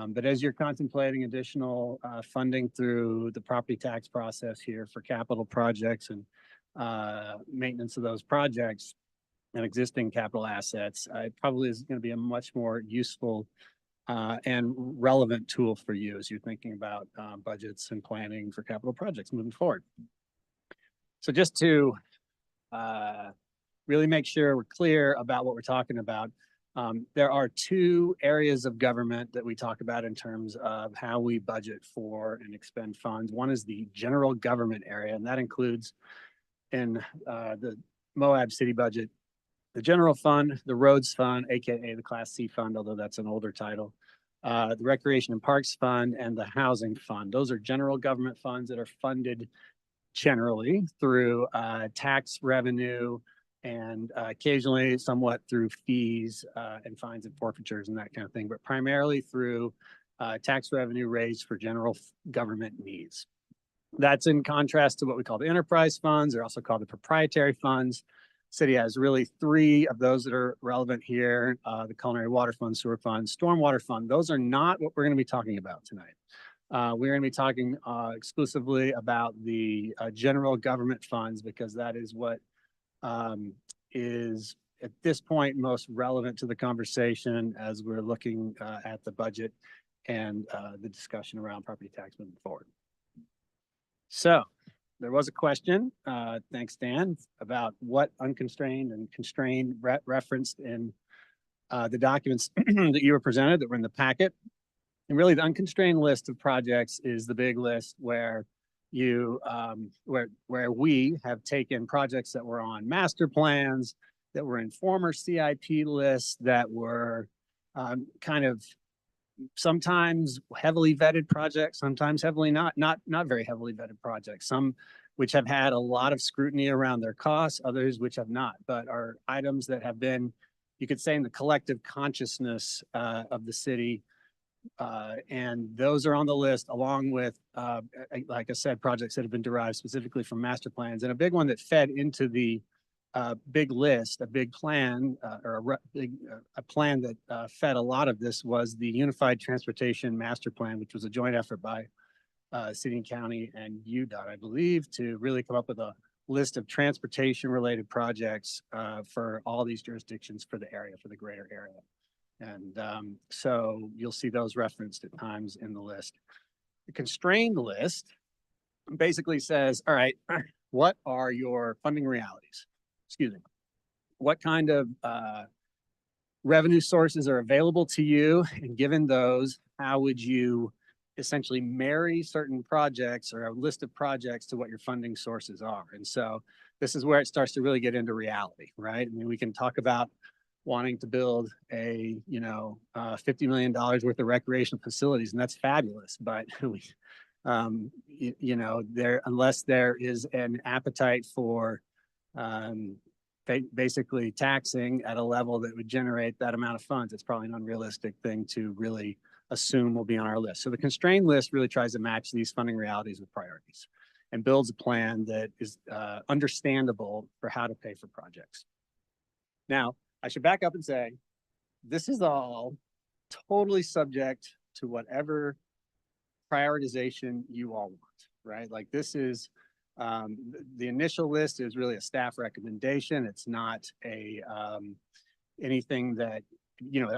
B: But as you're contemplating additional funding through the property tax process here for capital projects and maintenance of those projects and existing capital assets, it probably is going to be a much more useful and relevant tool for you as you're thinking about budgets and planning for capital projects moving forward. So just to really make sure we're clear about what we're talking about, there are 2 areas of government that we talk about in terms of how we budget for and expend funds. One is the general government area, and that includes in the Moab city budget, the general fund, the roads fund, AKA the Class C fund, although that's an older title, the recreation and parks fund, and the housing fund. Those are general government funds that are funded generally through tax revenue and occasionally somewhat through fees and fines and forfeitures and that kind of thing, but primarily through tax revenue raised for general government needs. That's in contrast to what we call the enterprise funds. They're also called the proprietary funds. City has really three of those that are relevant here: the culinary water fund, sewer fund, stormwater fund. Those are not what we're going to be talking about tonight. We're going to be talking exclusively about the general government funds, because that is what is at this point most relevant to the conversation as we're looking at the budget and the discussion around property tax moving forward. So there was a question, thanks Dan, about what unconstrained and constrained referenced in the documents that you were presented that were in the packet. And really the unconstrained list of projects is the big list where you where we have taken projects that were on master plans, that were in former CIP lists, that were kind of sometimes heavily vetted projects, sometimes heavily not very heavily vetted projects, some which have had a lot of scrutiny around their costs, others which have not, but are items that have been, you could say, in the collective consciousness of the city. And those are on the list, along with, like I said, projects that have been derived specifically from master plans. And a big one that fed into the big list, a big plan, or a plan that fed a lot of this, was the Unified Transportation Master Plan, which was a joint effort by City and County and UDOT, I believe, to really come up with a list of transportation-related projects for all these jurisdictions for the area, for the greater area. And so you'll see those referenced at times in the list. The constrained list basically says, all right, what are your funding realities? Excuse me. What kind of revenue sources are available to you? And given those, how would you essentially marry certain projects or a list of projects to what your funding sources are? And so this is where it starts to really get into reality, right? I mean, we can talk about wanting to build a, $50 million worth of recreational facilities, and that's fabulous. But we, unless there is an appetite for basically taxing at a level that would generate that amount of funds, it's probably an unrealistic thing to really assume will be on our list. So the constrained list really tries to match these funding realities with priorities and builds a plan that is understandable for how to pay for projects. Now, I should back up and say, this is all totally subject to whatever prioritization you all want, right? Like this is, the initial list is really a staff recommendation. It's not a, anything that,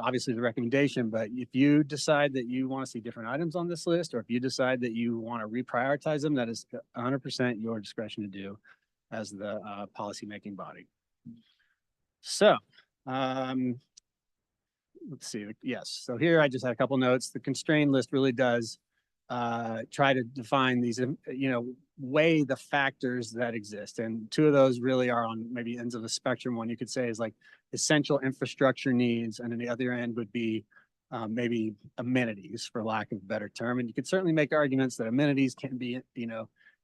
B: obviously the recommendation, but if you decide that you want to see different items on this list, or if you decide that you want to reprioritize them, that is 100% your discretion to do as the policymaking body. So, let's see. Yes. So here I just had a couple notes. The constrained list really does try to define these, weigh the factors that exist. And two of those really are on maybe ends of the spectrum. One you could say is like essential infrastructure needs, and then the other end would be maybe amenities, for lack of a better term. And you could certainly make arguments that amenities can be,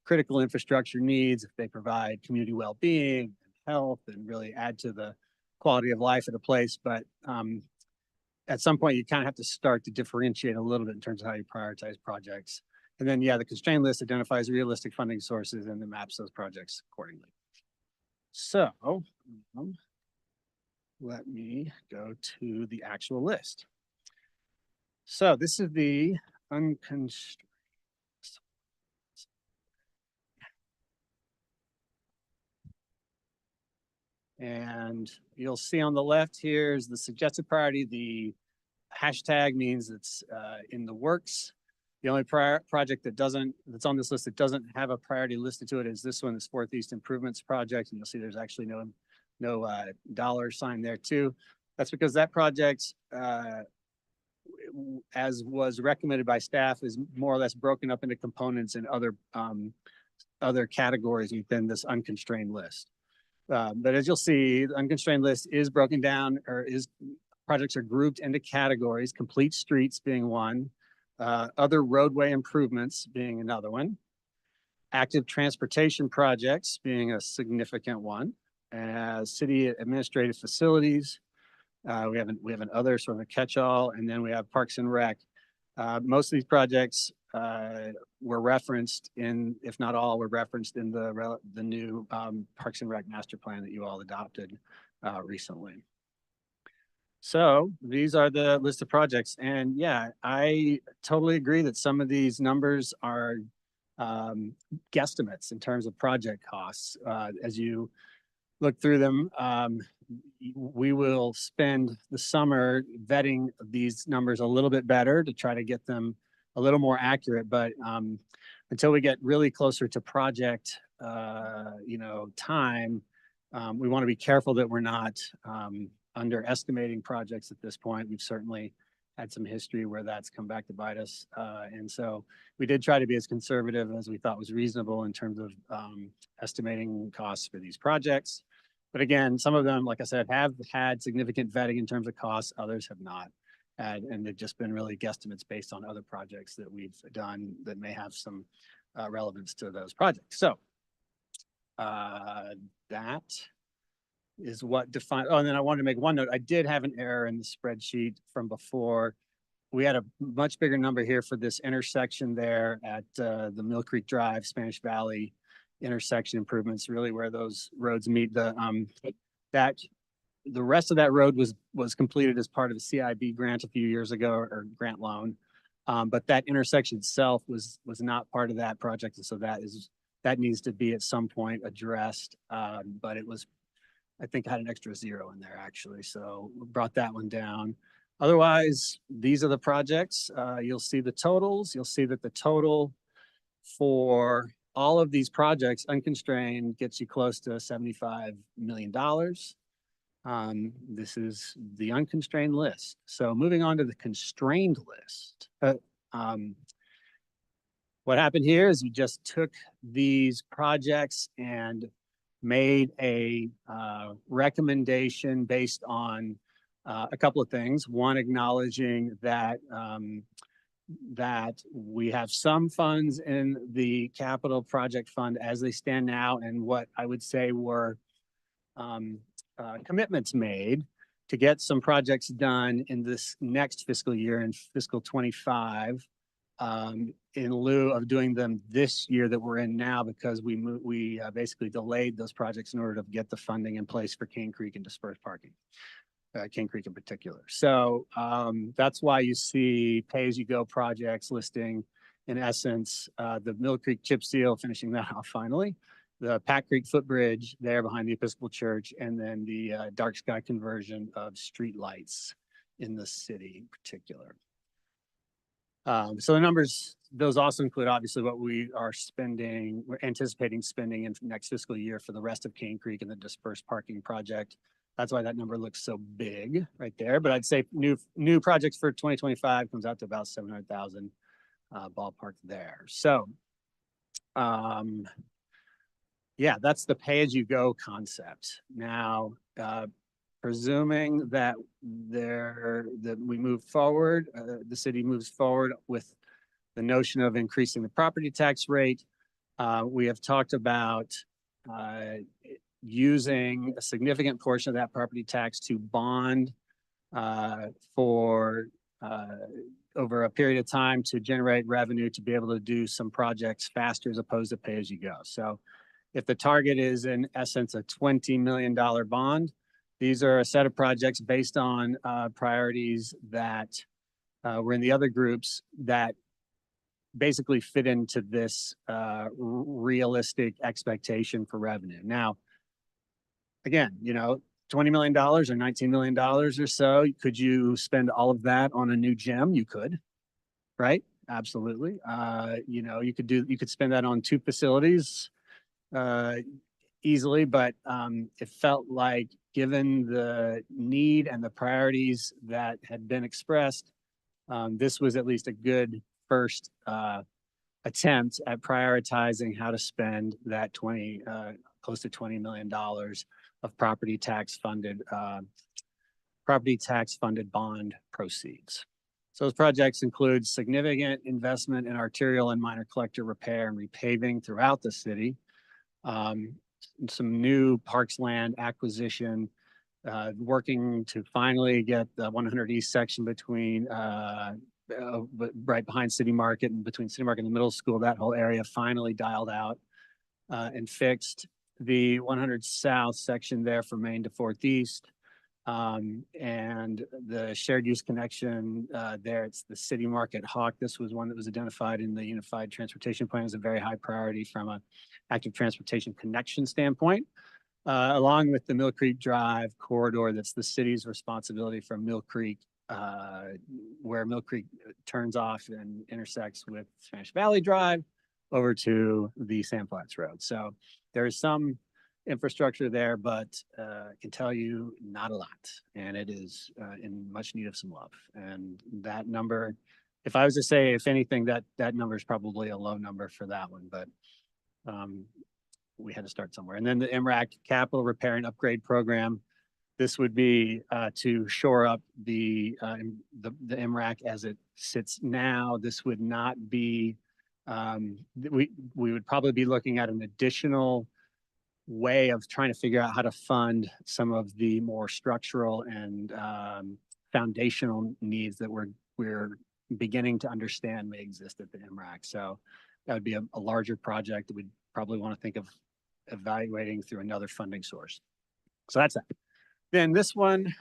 B: critical infrastructure needs if they provide community well-being and health and really add to the quality of life at a place. But at some point, you kind of have to start to differentiate a little bit in terms of how you prioritize projects. And then, the constrained list identifies realistic funding sources and then maps those projects accordingly. So let me go to the actual list. So this is the unconstrained. And you'll see on the left here is the suggested priority. The hashtag means it's in the works. The only project that's on this list that doesn't have a priority listed to it is this one, this Fourth East Improvements Project. And you'll see there's actually no dollar sign there too. That's because that project, as was recommended by staff, is more or less broken up into components and other categories within this unconstrained list. But as you'll see, the unconstrained list is broken down, projects are grouped into categories, complete streets being one, other roadway improvements being another one, active transportation projects being a significant one, city administrative facilities. We have an other sort of a catch-all, and then we have Parks and Rec. Most of these projects were referenced in, if not all, were referenced in the new Parks and Rec master plan that you all adopted recently. So these are the list of projects, and yeah, I totally agree that some of these numbers are guesstimates in terms of project costs. As you look through them, we will spend the summer vetting these numbers a little bit better to try to get them a little more accurate. But until we get really closer to project, time, we want to be careful that we're not underestimating projects at this point. We've certainly had some history where that's come back to bite us. And so we did try to be as conservative as we thought was reasonable in terms of estimating costs for these projects. But again, some of them, like I said, have had significant vetting in terms of costs, others have not. And they've just been really guesstimates based on other projects that we've done that may have some relevance to those projects. So that is what defines, oh, and then I wanted to make one note. I did have an error in the spreadsheet from before. We had a much bigger number here for this intersection there at the Mill Creek Drive, Spanish Valley intersection improvements, really where those roads meet. The rest of that road was completed as part of a CIB grant a few years ago, or grant loan. But that intersection itself was not part of that project. And so that needs to be at some point addressed. But it was, I think, had an extra zero in there actually. So we brought that one down. Otherwise, these are the projects. You'll see the totals. You'll see that the total for all of these projects unconstrained gets you close to $75 million. This is the unconstrained list. So moving on to the constrained list. What happened here is we just took these projects and made a recommendation based on a couple of things. One, acknowledging that that we have some funds in the capital project fund as they stand now, and what I would say were commitments made to get some projects done in this next fiscal year, in fiscal 25, in lieu of doing them this year that we're in now, because we basically delayed those projects in order to get the funding in place for Cane Creek and dispersed parking. Cane Creek in particular. So that's why you see pay-as-you-go projects listing, in essence, the Mill Creek chip seal, finishing that off finally, the Pack Creek footbridge there behind the Episcopal Church, and then the dark sky conversion of street lights in the city in particular. So the numbers, those also include obviously what we are spending, we're anticipating spending in next fiscal year for the rest of Cane Creek and the dispersed parking project. That's why that number looks so big right there. But I'd say new projects for 2025 comes out to about 700,000 ballpark there. So yeah, that's the pay-as-you-go concept. Now, presuming that we move forward, the city moves forward with the notion of increasing the property tax rate. We have talked about using a significant portion of that property tax to bond for over a period of time to generate revenue to be able to do some projects faster as opposed to pay as you go. So if the target is in essence a $20 million bond, these are a set of projects based on priorities that were in the other groups that basically fit into this realistic expectation for revenue. Now, again, $20 million or $19 million or so, could you spend all of that on a new gym? You could, right? Absolutely. You could spend that on 2 facilities easily, but it felt like, given the need and the priorities that had been expressed, this was at least a good first attempt at prioritizing how to spend that close to $20 million of property tax funded bond proceeds. So those projects include significant investment in arterial and minor collector repair and repaving throughout the city. some new parks land acquisition, working to finally get the 100 East section between, right behind City Market and between City Market and the middle school, that whole area finally dialed out and fixed. The 100 South section there from Main to Fourth East. And the shared use connection there, it's the City Market Hawk. This was one that was identified in the Unified Transportation Plan as a very high priority from an active transportation connection standpoint. Along with the Mill Creek Drive corridor, that's the city's responsibility from Mill Creek, where Mill Creek turns off and intersects with Spanish Valley Drive over to the Sand Flats Road. So there is some infrastructure there, but I can tell you not a lot. And it is in much need of some love. And that number, if I was to say, if anything, that number is probably a low number for that one, but we had to start somewhere. And then the MRAC Capital Repair and Upgrade Program. This would be to shore up the MRAC as it sits now. This would not be, we would probably be looking at an additional way of trying to figure out how to fund some of the more structural and foundational needs that we're beginning to understand may exist at the MRAC. So that would be a larger project that we'd probably want to think of evaluating through another funding source. So that's that. Then this one,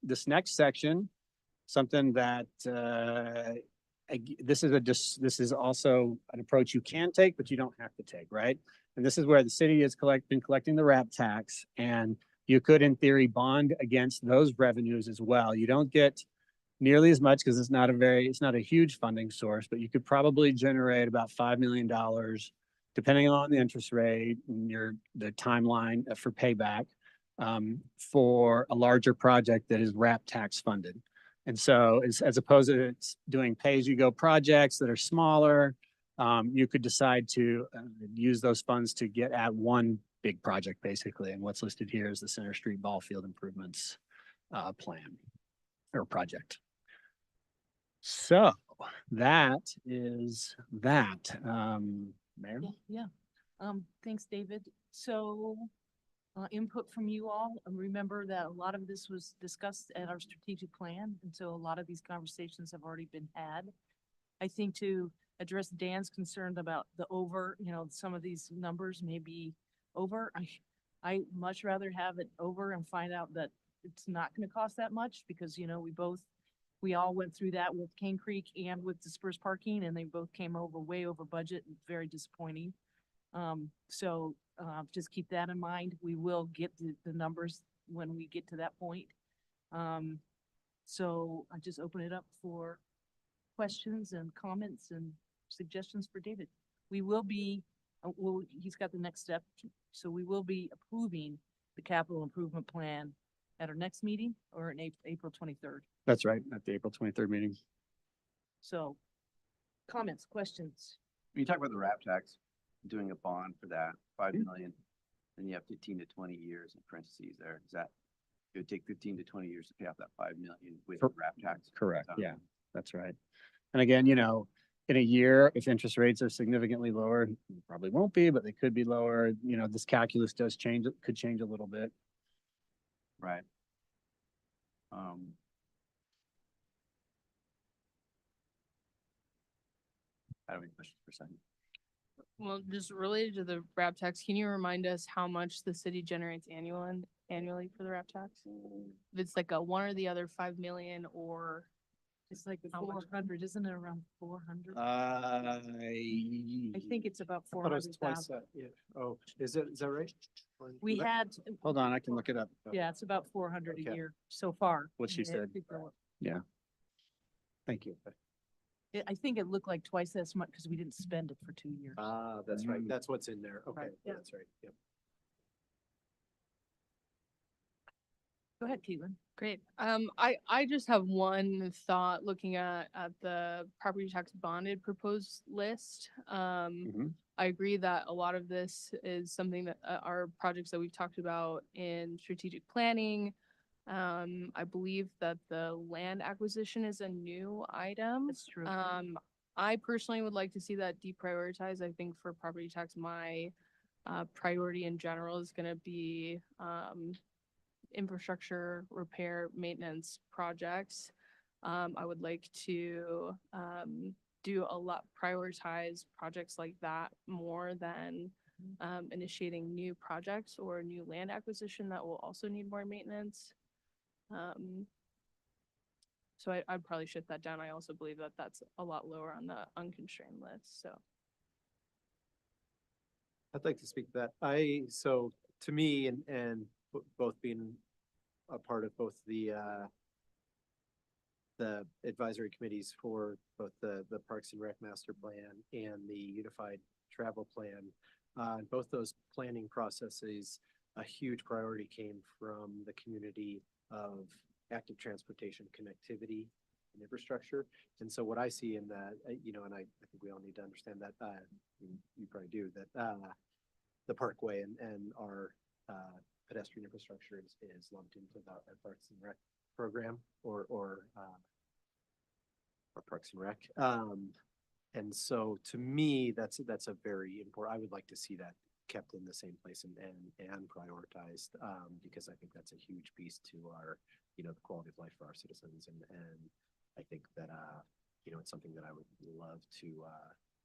B: this next section, something that this is also an approach you can take, but you don't have to take, right? And this is where the city has been collecting the RAP tax, and you could, in theory, bond against those revenues as well. You don't get nearly as much because it's not a huge funding source, but you could probably generate about $5 million, depending on the interest rate and the timeline for payback, for a larger project that is RAP tax funded. And so as opposed to doing pay-as-you-go projects that are smaller, you could decide to use those funds to get at one big project, basically. And what's listed here is the Center Street Ball Field Improvements plan or project. So that is that. Mayor?
A: Yeah. Thanks, David. So input from you all. Remember that a lot of this was discussed at our strategic plan. And so a lot of these conversations have already been had. I think to address Dan's concern about the over, some of these numbers may be over. I much rather have it over and find out that it's not going to cost that much because, we all went through that with Cane Creek and with dispersed parking, and they both came way over budget and very disappointing. So just keep that in mind. We will get the numbers when we get to that point. So I just open it up for questions and comments and suggestions for David. We will be, he's got the next step. So we will be approving the capital improvement plan at our next meeting or in April 23rd.
B: That's right, at the April 23rd meeting.
A: So comments, questions?
K: When you talk about the RAP tax, doing a bond for that, 5 million, then you have 15 to 20 years in parentheses there. Is that, it would take 15 to 20 years to pay off that 5 million with the RAP tax?
B: Correct, yeah, that's right. And again, in a year, if interest rates are significantly lower, probably won't be, but they could be lower, this calculus does change, could change a little bit.
K: Right. I don't have any questions for a second.
I: Well, just related to the RAP tax, can you remind us how much the city generates annually for the RAP tax? If it's like a one or the other 5 million or
A: It's like
I: how much?
A: 400, isn't it around 400?
B: I
A: think it's about
C: I thought it was twice
A: 400,000.
C: that, yeah. Oh, is that right?
A: We had,
B: Hold on, I can look it up.
A: yeah, it's about 400 a
B: Okay.
A: year so far.
B: What she
A: It
B: said.
A: could go up.
B: Thank you.
A: I think it looked like twice as much because we didn't spend it for 2 years.
C: Ah, that's right. That's what's in there. Okay,
A: Right, yeah.
C: that's right. Yep.
A: Go ahead, Caitlin.
I: great. I just have one thought looking at the property tax bonded proposed list.
B: Mhm.
I: I agree that a lot of this is something that are projects that we've talked about in strategic planning. I believe that the land acquisition is a new item.
A: That's true.
I: I personally would like to see that deprioritized. I think for property tax, my priority in general is gonna be, infrastructure, repair, maintenance projects. I would like to, do a lot, prioritize projects like that more than, initiating new projects or new land acquisition that will also need more maintenance. So I'd probably shift that down. I also believe that that's a lot lower on the unconstrained list, so.
L: I'd like to speak to that. So to me and both being a part of both the advisory committees for both the Parks and Rec Master Plan and the Unified Travel Plan. Both those planning processes, a huge priority came from the community of active transportation connectivity and infrastructure. And so what I see in that, and I think we all need to understand that, you probably do, that the Parkway and our pedestrian infrastructure is lumped into our Parks and Rec program or Parks and Rec. And so to me, that's a very important, I would like to see that kept in the same place and prioritized, because I think that's a huge piece to our, the quality of life for our citizens. And I think that, it's something that I would love to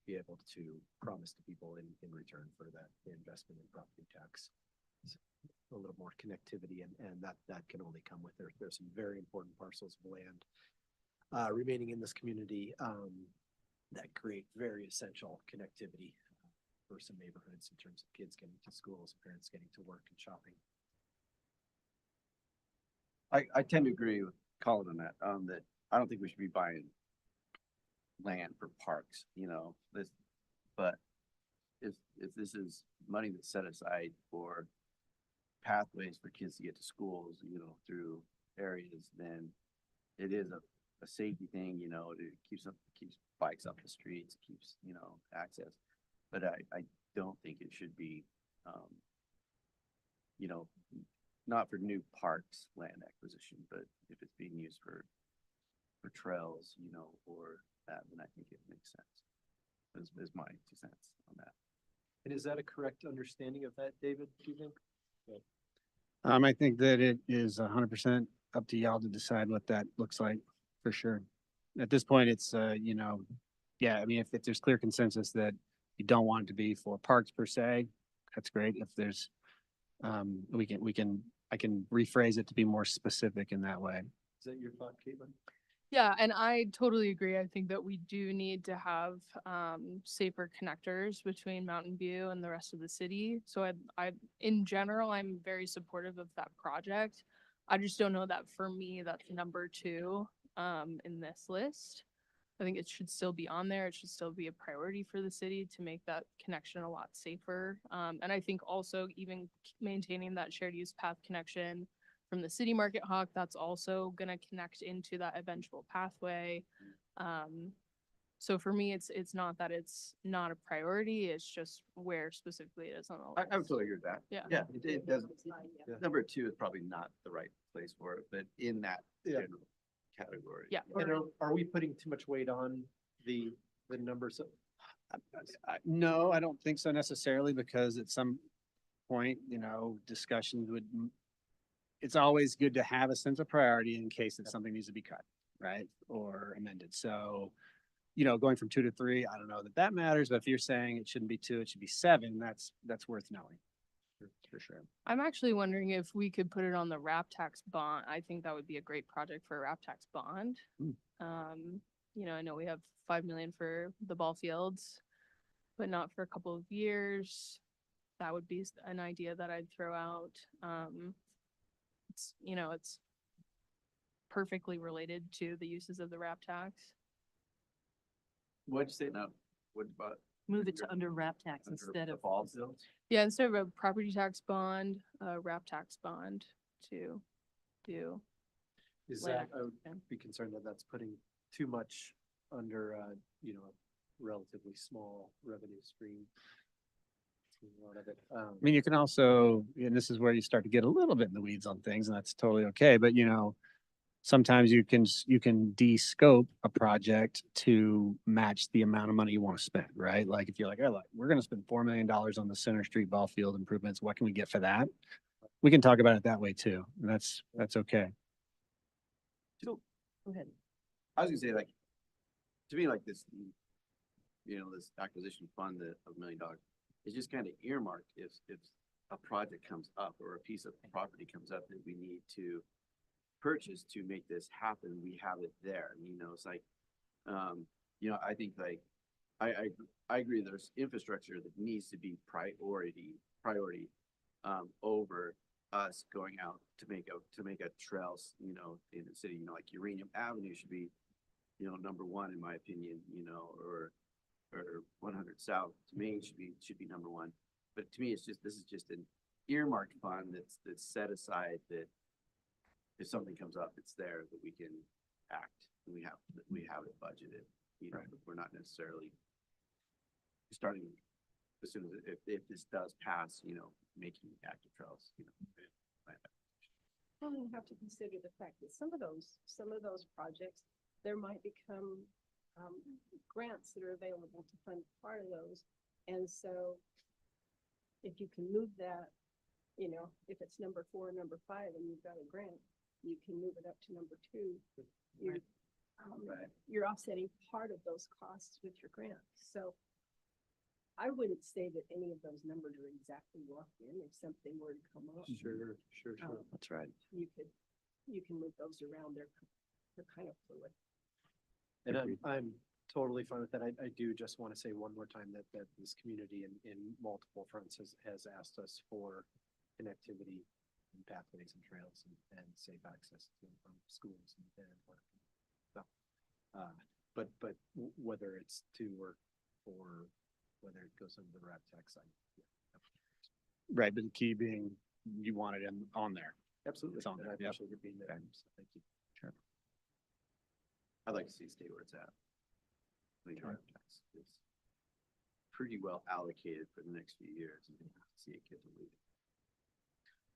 L: be able to promise to people in return for that investment in property tax. A little more connectivity and that can only come with there's some very important parcels of land remaining in this community that create very essential connectivity for some neighborhoods in terms of kids getting to schools, parents getting to work and shopping.
K: I tend to agree with Colin on that, that I don't think we should be buying land for parks, but if this is money that's set aside for pathways for kids to get to schools, through areas, then it is a safety thing, it keeps bikes off the streets, keeps, access. But I don't think it should be, not for new parks land acquisition, but if it's being used for trails, or that, then I think it makes sense. Is my 2 cents on that.
L: And is that a correct understanding of that, David, do you think?
B: I think that it is 100% up to y'all to decide what that looks like, for sure. At this point, it's, yeah, I mean, if there's clear consensus that you don't want it to be for parks per se, that's great. If there's, I can rephrase it to be more specific in that way.
L: Is that your thought, Caitlin?
I: Yeah, and I totally agree. I think that we do need to have safer connectors between Mountain View and the rest of the city. So in general, I'm very supportive of that project. I just don't know that for me, that's number 2 in this list. I think it should still be on there. It should still be a priority for the city to make that connection a lot safer. And I think also even maintaining that shared use path connection from the City Market Hawk, that's also going to connect into that eventual pathway. So for me, it's not that it's not a priority, it's just where specifically it is on the list.
K: I would totally agree with that.
I: Yeah.
K: Yeah, it doesn't.
L: Yeah.
K: Number 2 is probably not the right place for it, but in that
L: Yeah.
K: general category.
I: Yeah.
L: And are we putting too much weight on the numbers?
B: No, I don't think so necessarily, because at some point, discussions would, it's always good to have a sense of priority in case that something needs to be cut, right? Or amended. So, going from 2 to 3, I don't know that matters, but if you're saying it shouldn't be 2, it should be 7, that's worth knowing. For sure.
I: I'm actually wondering if we could put it on the RAP tax bond. I think that would be a great project for a RAP tax bond. I know we have 5 million for the ball fields, but not for a couple of years. That would be an idea that I'd throw out. It's perfectly related to the uses of the RAP tax.
K: What'd you say now? What about?
J: Move it to under wrap tax instead of.
K: Ball fields?
I: Yeah, instead of a property tax bond, a RAP tax bond to do.
L: Is
I: land
L: that, I would
I: acquisition.
L: be concerned that that's putting too much under, a relatively small revenue stream. A lot of it.
B: I mean, you can also, and this is where you start to get a little bit in the weeds on things, and that's totally okay, but sometimes you can de-scope a project to match the amount of money you want to spend, right? Like if you're like, oh, look, we're going to spend $4 million on the Center Street ball field improvements. What can we get for that? We can talk about it that way too. And that's okay.
A: Go ahead.
K: I was gonna say, like, to me, like this, this acquisition fund of $1 million is just kind of earmarked if a project comes up or a piece of property comes up that we need to purchase to make this happen, we have it there. It's like, I think like, I agree there's infrastructure that needs to be priority, over us going out to make a trails, in the city, like Uranium Avenue should be, number one, in my opinion, or 100 South to Main should be number one. But to me, this is just an earmarked fund that's set aside that if something comes up, it's there that we can act. And we have it budgeted,
B: Right.
K: but we're not necessarily starting as soon as if this does pass, making active trails,
J: Well, you have to consider the fact that some of those projects, there might become grants that are available to fund part of those. And so if you can move that, if it's number 4 or number 5 and you've got a grant, you can move it up to number 2. You're offsetting part of those costs with your grant. So I wouldn't say that any of those numbers are exactly locked in. If something were to come up,
L: Sure.
K: that's right.
J: you can move those around. They're kind of fluid.
L: And I'm totally fine with that. I do just want to say one more time that this community in multiple fronts has asked us for connectivity and pathways and trails and safe access to and from schools and work. So, but whether it's to or whether it goes under the RAP tax side.
B: Right. But the key being you want it on there.
L: Absolutely.
B: It's on
L: And
B: there.
L: I
B: Yep.
L: appreciate you being there. So thank you.
K: I'd like to see it stay where it's at. I think our tax is pretty well allocated for the next few years, and we have to see it get diluted.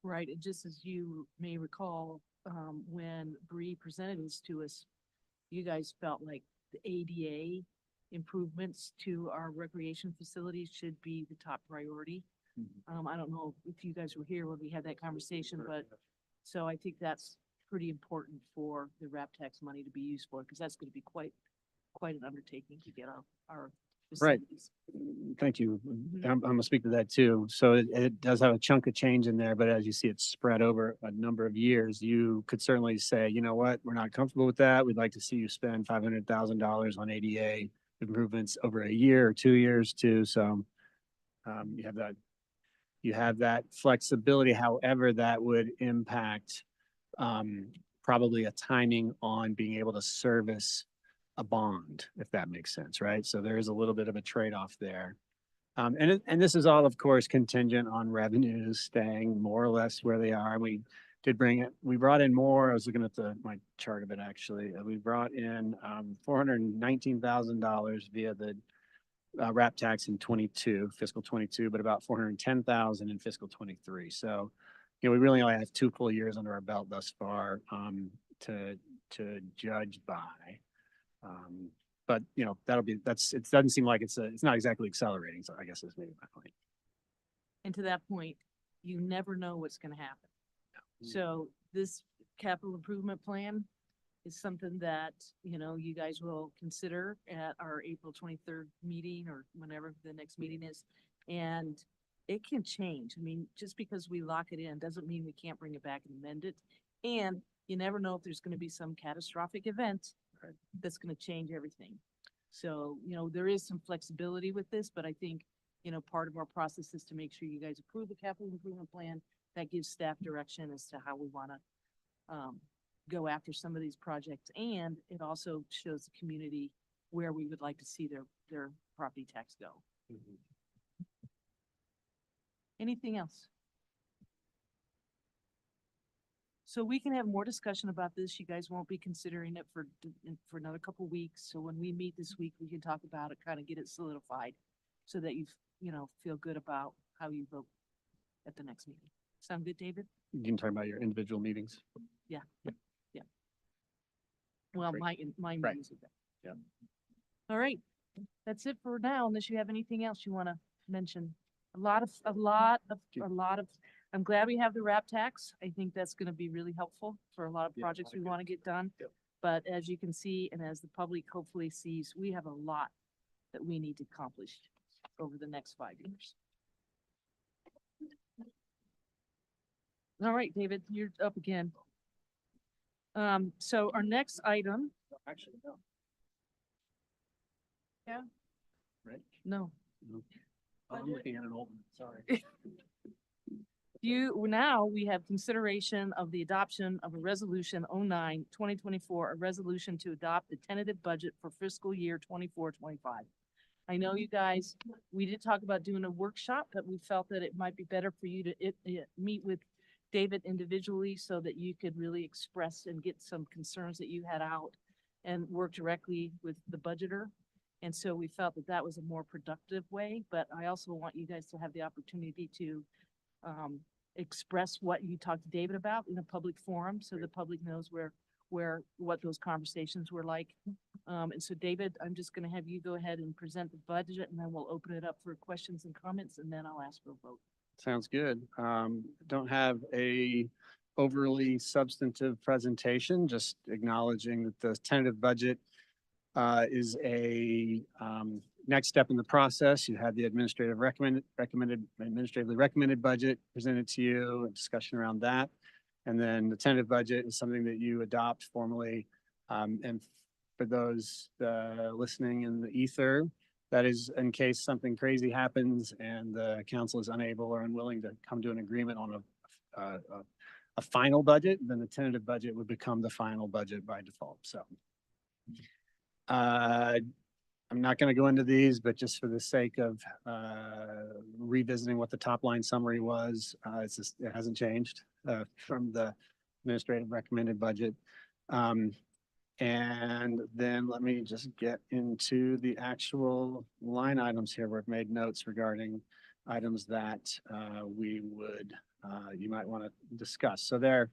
A: Right, and just as you may recall, when Bree presented this to us, you guys felt like the ADA improvements to our recreation facilities should be the top priority. I don't know if you guys were here when we had that conversation, but so I think that's pretty important for the RAP tax money to be used for, because that's going to be quite an undertaking to get our
B: Right.
A: facilities.
B: Thank you.
A: Mhm.
B: I'm gonna speak to that too. So it does have a chunk of change in there, but as you see, it's spread over a number of years. You could certainly say, you know what, we're not comfortable with that. We'd like to see you spend $500,000 on ADA improvements over a year or 2 years too. So you have that flexibility. However, that would impact probably a timing on being able to service a bond, if that makes sense, right? So there is a little bit of a trade-off there. And this is all, of course, contingent on revenues staying more or less where they are. We brought in more. I was looking at my chart of it actually. We brought in $419,000 via the RAP tax in fiscal 22, but about 410,000 in fiscal 23. So, we really only have 2 full years under our belt thus far to judge by. But it doesn't seem like it's not exactly accelerating. So I guess that's maybe my point.
A: And to that point, you never know what's going to happen. So this capital improvement plan is something that, you guys will consider at our April 23rd meeting or whenever the next meeting is. And it can change. I mean, just because we lock it in doesn't mean we can't bring it back and amend it. And you never know if there's going to be some catastrophic event that's going to change everything. So, there is some flexibility with this, but I think, part of our process is to make sure you guys approve the capital improvement plan. That gives staff direction as to how we want to go after some of these projects. And it also shows the community where we would like to see their property tax go. Anything else? So we can have more discussion about this. You guys won't be considering it for another couple of weeks. So when we meet this week, we can talk about it, kind of get it solidified so that you feel good about how you vote at the next meeting. Sound good, David?
B: You can talk about your individual meetings.
A: Yeah. Well,
B: Great.
A: my
B: Right.
A: meetings with them.
B: Yeah.
A: All right, that's it for now, unless you have anything else you want to mention. I'm glad we have the wrap tax. I think that's going to be really helpful for a lot of
B: Yeah, a
A: projects
B: lot
A: we
B: of good-
A: want to get done.
B: Yep.
A: But as you can see, and as the public hopefully sees, we have a lot that we need to accomplish over the next 5 years. All right, David, you're up again. So our next item,
B: Actually, no.
A: Yeah.
B: Right?
A: no,
B: No. I'm looking at an old one, sorry.
A: now we have consideration of the adoption of a resolution 2024, a resolution to adopt the tentative budget for fiscal year 24-25. I know you guys, we did talk about doing a workshop, but we felt that it might be better for you to meet with David individually so that you could really express and get some concerns that you had out and work directly with the budgeter. And so we felt that that was a more productive way, but I also want you guys to have the opportunity to express what you talked to David about in a public forum, so the public knows what those conversations were like. And so David, I'm just gonna have you go ahead and present the budget, and then we'll open it up for questions and comments, and then I'll ask for a vote.
B: Sounds good. Don't have a overly substantive presentation, just acknowledging that the tentative budget is a next step in the process. You had the administratively recommended budget presented to you, a discussion around that. And then the tentative budget is something that you adopt formally. And for those listening in the ether, that is in case something crazy happens and the council is unable or unwilling to come to an agreement on a final budget, then the tentative budget would become the final budget by default. So I'm not going to go into these, but just for the sake of revisiting what the top line summary was, it hasn't changed from the administrative recommended budget. And then let me just get into the actual line items here. We've made notes regarding items that you might want to discuss. So there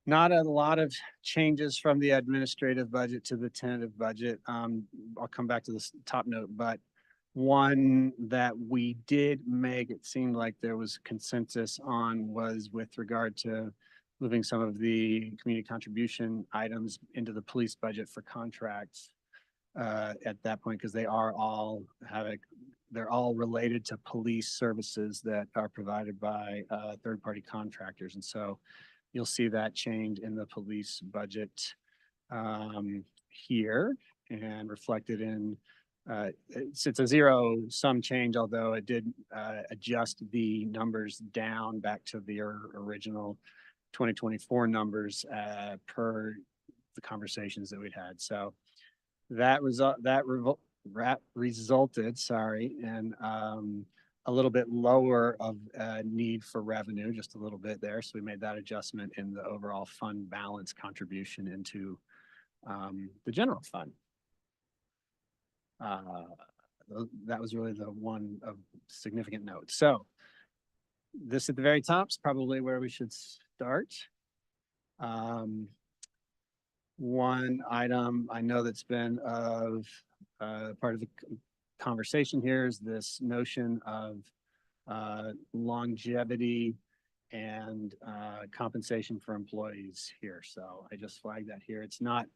B: not a lot of changes from the administrative budget to the tentative budget. I'll come back to this top note, but one that we did make, it seemed like there was consensus on, was with regard to moving some of the community contribution items into the police budget for contracts at that point, because they're all related to police services that are provided by third-party contractors. And so you'll see that change in the police budget here and reflected in, it's a zero sum change, although it did adjust the numbers down back to the original 2024 numbers per the conversations that we'd had. So that resulted, in a little bit lower of need for revenue, just a little bit there. So we made that adjustment in the overall fund balance contribution into the general fund. That was really the one of significant note. So this at the very top is probably where we should start. One item I know that's been of part of the conversation here is this notion of longevity and compensation for employees here. So I just flagged that here. It's not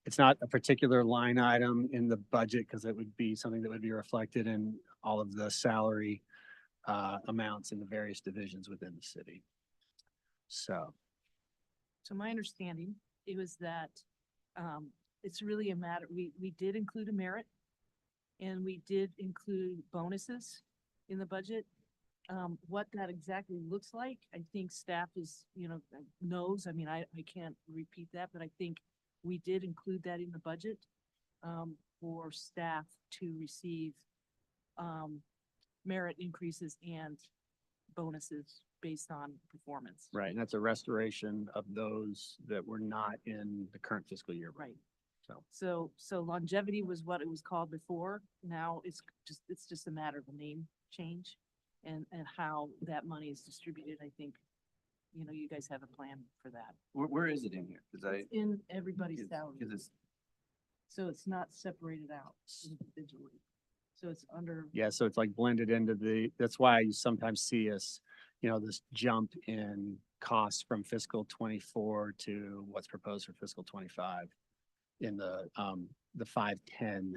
B: a particular line item in the budget because it would be something that would be reflected in all of the salary amounts in the various divisions within the city. So
A: my understanding, it was that it's really a matter, we did include a merit and we did include bonuses in the budget. What that exactly looks like, I think staff is, knows. I mean, I can't repeat that, but I think we did include that in the budget for staff to receive merit increases and bonuses based on performance.
B: right, and that's a restoration of those that were not in the current fiscal year.
A: Right.
B: So
A: So longevity was what it was called before. Now it's just a matter of a name change and how that money is distributed, I think, you know, you guys have a plan for that.
K: Where is it in here? Cause I,
A: It's in everybody's salary,
K: cause it's,
A: so it's not separated out individually. So it's under,
L: Yeah, so it's like blended into that's why you sometimes see us, this jump in costs from fiscal 24 to what's proposed for fiscal 25 in the 510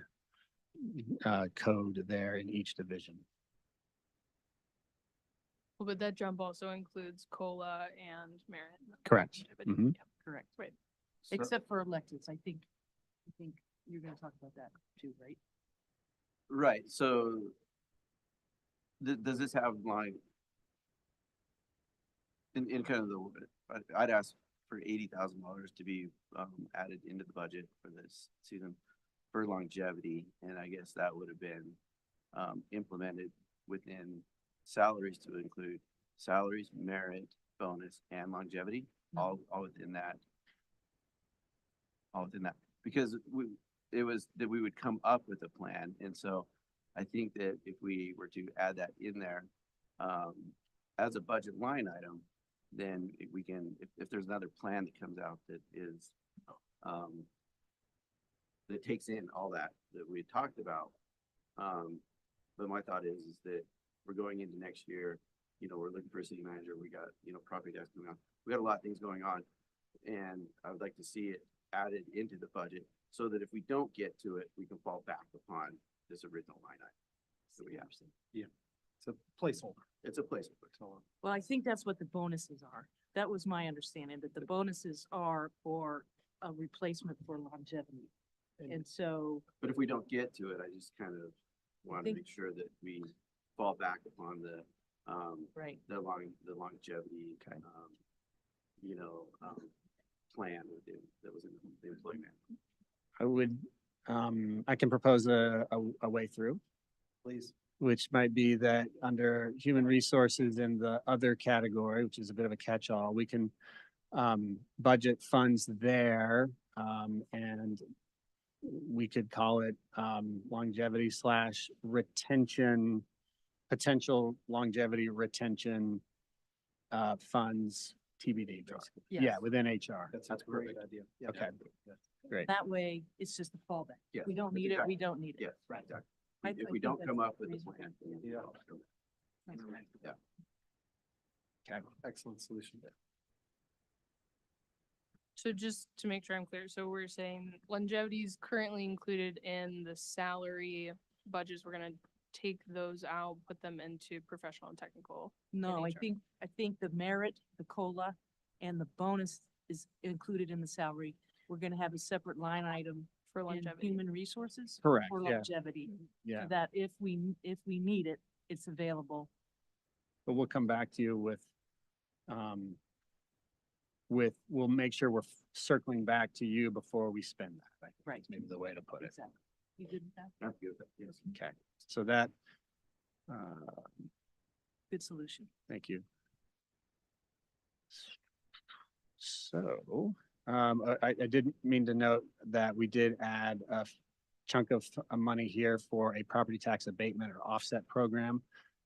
L: code there in each division.
I: Well, but that jump also includes COLA and merit.
L: Correct.
I: Longevity.
L: Mhm.
I: Yep.
A: correct,
I: Right.
A: except for electives. I think you're gonna talk about that too, right?
K: right, so does this have like in kind of I'd ask for $80,000 to be added into the budget for this season for longevity, and I guess that would have been implemented within salaries to include salaries, merit, bonus, and longevity, all within that. All within that, because it was that we would come up with a plan, and so I think that if we were to add that in there as a budget line item, then we can, if there's another plan that comes out that is that takes in all that we had talked about. But my thought is that we're going into next year, we're looking for a city manager. We got, property tax going on. We got a lot of things going on. And I would like to see it added into the budget so that if we don't get to it, we can fall back upon this original line item. So we have some.
L: Yeah. It's a placeholder.
K: It's a placeholder.
A: Well, I think that's what the bonuses are. That was my understanding, that the bonuses are for a replacement for longevity. And so,
K: But if we don't get to it, I just kind of want to
A: think-
K: make sure that we fall back upon the
A: right,
K: the longevity plan that was in the employee manual.
L: I can propose a way through,
K: Please.
L: which might be that under human resources in the other category, which is a bit of a catch-all, we can budget funds there, and we could call it longevity / retention, potential longevity retention funds TBD. basically. Yeah,
A: Yes.
L: within HR.
K: That's a great idea. Yeah.
L: Okay, great.
A: that way, it's just a fallback.
K: Yes,
A: We don't need it, we don't need it.
K: Yes,
A: Right.
K: exactly.
A: I
K: If we
A: think
K: don't
A: that's
K: come up with a
A: reasonable.
K: plan. then
L: Yeah.
K: Yeah.
L: Okay, excellent solution.
I: So just to make sure I'm clear, so we're saying longevity is currently included in the salary budgets. We're gonna take those out, put them into professional and technical.
A: No, I
I: HR.
A: think the merit, the COLA, and the bonus is included in the salary. We're gonna have a separate line item
I: For
A: in
I: longevity.
A: human resources.
L: Correct,
A: For
L: yeah.
A: longevity,
L: Yeah,
A: so that if we need it, it's available.
L: but we'll come back to you we'll make sure we're circling back to you before we spend that. I think
A: Right.
L: is maybe the way to put it.
A: Exactly. You good with that?
K: I'm good with that, yes.
L: Okay, so that,
A: Good solution.
L: thank you. So, I didn't mean to note that we did add a chunk of money here for a property tax abatement or offset program.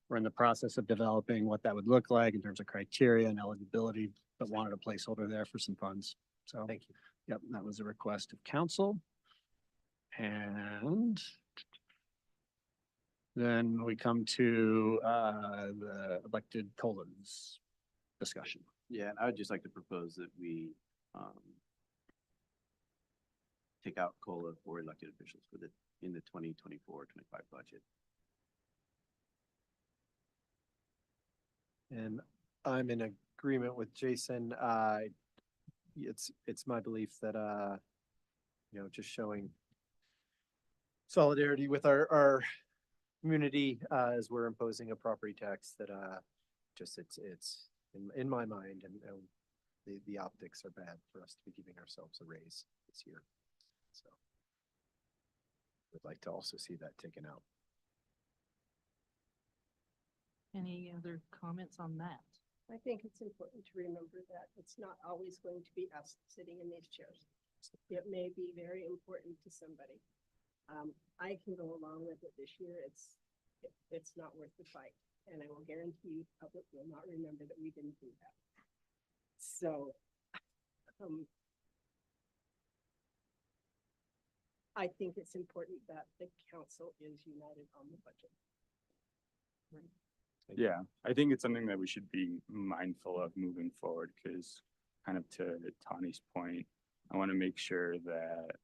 L: We're in the process of developing what that would look like in terms of criteria and eligibility, but wanted a placeholder there for some funds. So, Thank you. yep, that was a request of council. And then we come to the elected COLAs discussion.
K: Yeah, and I would just like to propose that we take out COLA for elected officials in the 2024-25 budget.
L: And I'm in agreement with Jason. It's my belief that, just showing solidarity with our community, as we're imposing a property tax that, it's in my mind, and the optics are bad for us to be giving ourselves a raise this year. So would like to also see that taken out.
A: Any other comments on that?
J: I think it's important to remember that it's not always going to be us sitting in these chairs. It may be very important to somebody. I can go along with it this year. It's not worth the fight. And I will guarantee you, the public will not remember that we didn't do that. So, um, I think it's important that the council is united on the budget.
M: Yeah, I think it's something that we should be mindful of moving forward, because kind of to Tawny's point, I want to make sure that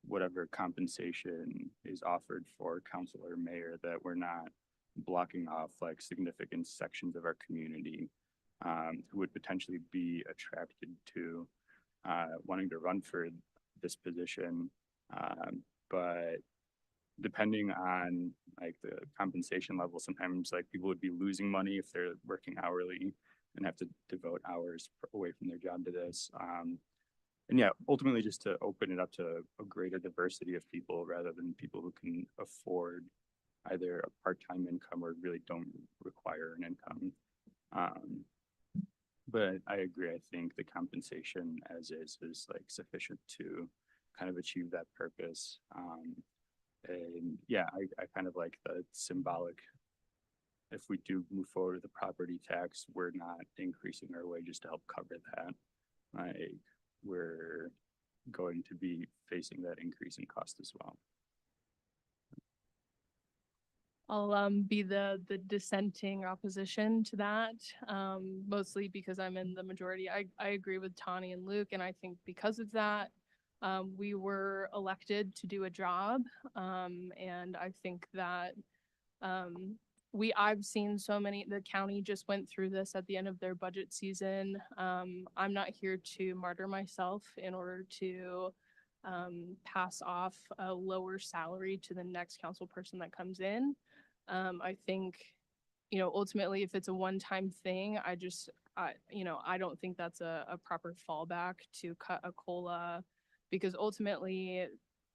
M: whatever compensation is offered for council or mayor, that we're not blocking off like significant sections of our community who would potentially be attracted to wanting to run for this position. But depending on like the compensation level, sometimes like people would be losing money if they're working hourly and have to devote hours away from their job to this. And yeah, ultimately just to open it up to a greater diversity of people rather than people who can afford either a part-time income or really don't require an income. But I agree. I think the compensation as is like sufficient to kind of achieve that purpose. And yeah, I kind of like the symbolic, if we do move forward with the property tax, we're not increasing our wages to help cover that. Like we're going to be facing that increase in cost as well.
I: I'll be the dissenting opposition to that, mostly because I'm in the majority. I agree with Tawny and Luke, and I think because of that, we were elected to do a job, and I think that I've seen so many. The county just went through this at the end of their budget season. I'm not here to martyr myself in order to pass off a lower salary to the next council person that comes in. I think, ultimately, if it's a one-time thing, I don't think that's a proper fallback to cut a COLA, because ultimately,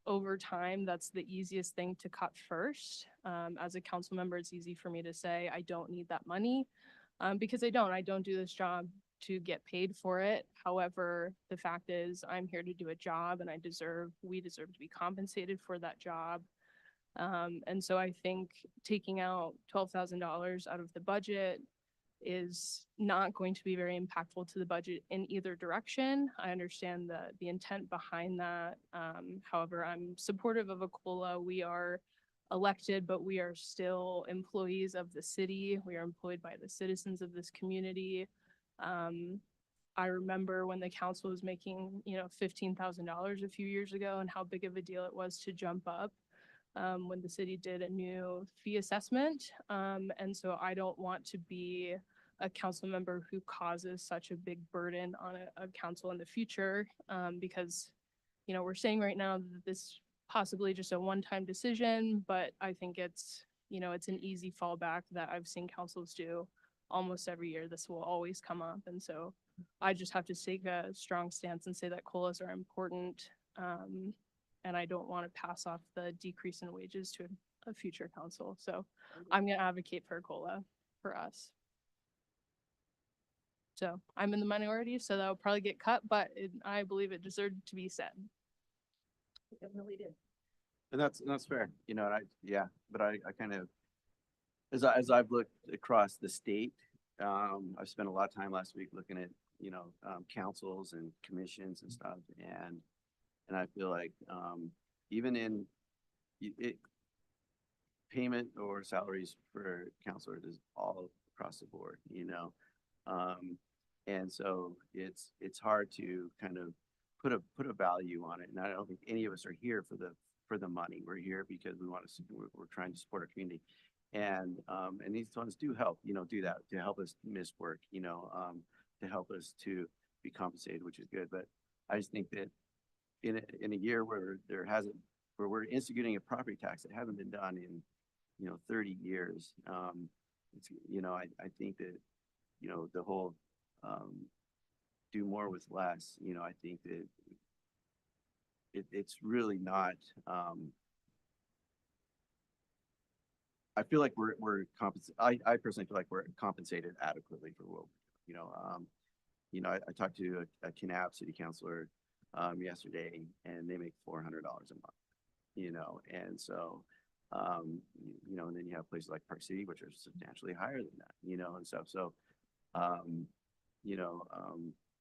I: over time, that's the easiest thing to cut first. As a council member, it's easy for me to say, I don't need that money, because I don't do this job to get paid for it. However, the fact is I'm here to do a job, and we deserve to be compensated for that job. And so I think taking out $12,000 out of the budget is not going to be very impactful to the budget in either direction. I understand the intent behind that. However, I'm supportive of a COLA. We are elected, but we are still employees of the city. We are employed by the citizens of this community. I remember when the council was making, $15,000 a few years ago, and how big of a deal it was to jump up when the city did a new fee assessment. And so I don't want to be a council member who causes such a big burden on a council in the future, because, we're saying right now that this possibly just a one-time decision, but I think it's an easy fallback that I've seen councils do almost every year. This will always come up. And so I just have to take a strong stance and say that COLAs are important. And I don't want to pass off the decrease in wages to a future council. So I'm going to advocate for a COLA for us. So I'm in the minority, so that'll probably get cut, but I believe it deserved to be said.
J: It definitely did.
K: And that's fair, and but I kind of, as I've looked across the state, I've spent a lot of time last week looking at, councils and commissions and stuff. And I feel like, even in payment or salaries for counselors is all across the board, and so it's hard to kind of put a value on it. And I don't think any of us are here for the money. We're here because we're trying to support our community. And these funds do help, do that, to help us miss work, to help us to be compensated, which is good. But I just think that in a year where we're instituting a property tax that hasn't been done in 30 years, it's I think that the whole do more with less, I think that it's really not, I feel like we're compensated. I personally feel like we're compensated adequately for what I talked to a Kanab city councilor yesterday, and they make $400 a month, and so, and then you have places like Park City, which are substantially higher than that, and stuff. So,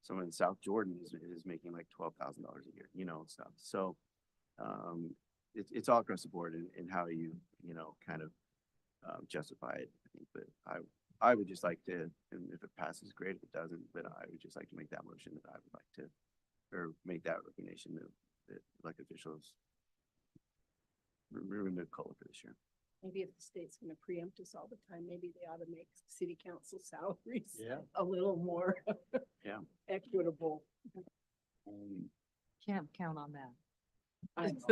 K: someone in South Jordan is making like $12,000 a year, you know, and stuff. So, it's all across the board in how you, you know, kind of, justify it, I think, but I would just like to, and if it passes, great. If it doesn't, but I would just like to make that motion that I would like to, or make that recommendation that elected officials remove COLA for this year.
J: Maybe if the state's gonna preempt us all the time, maybe they ought to make city council salaries
K: Yeah.
J: a little more
K: Yeah.
J: equitable.
A: Can't count on that.
J: I know.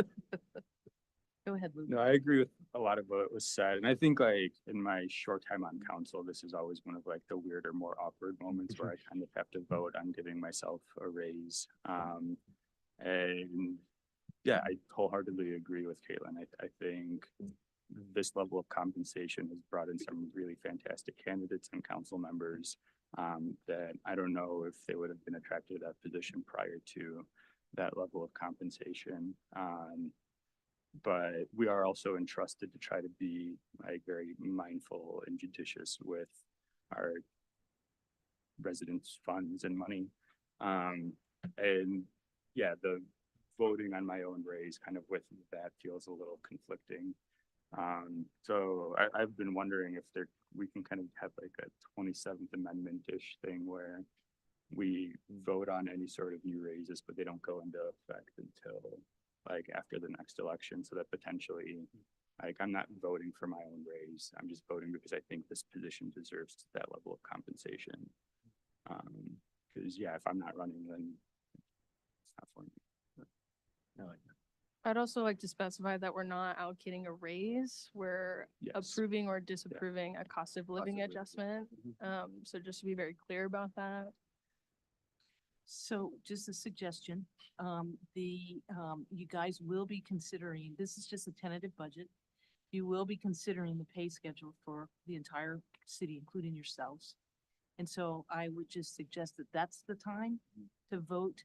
A: Go ahead, Lou.
M: No, I agree with a lot of what was said. And I think like in my short time on council, this is always one of like the weirder, more awkward moments where I kind of have to vote on giving myself a raise. And yeah, I wholeheartedly agree with Caitlin. I think this level of compensation has brought in some really fantastic candidates and council members that I don't know if they would have been attracted to that position prior to that level of compensation. But we are also entrusted to try to be like very mindful and judicious with our residents' funds and money. And yeah, the voting on my own raise kind of with that feels a little conflicting. So I've been wondering if we can kind of have like a 27th Amendment-ish thing where we vote on any sort of new raises, but they don't go into effect until like after the next election, so that potentially, like, I'm not voting for my own raise. I'm just voting because I think this position deserves that level of compensation. Because yeah, if I'm not running, then it's not for me.
K: No,
I: I'd also like to specify that we're not allocating a raise. We're
M: Yes.
I: approving or disapproving a cost of living
K: Cost of living.
I: adjustment. So just to be very clear about that.
A: So just a suggestion, you guys will be considering, this is just a tentative budget. You will be considering the pay schedule for the entire city, including yourselves. And so I would just suggest that that's the time to vote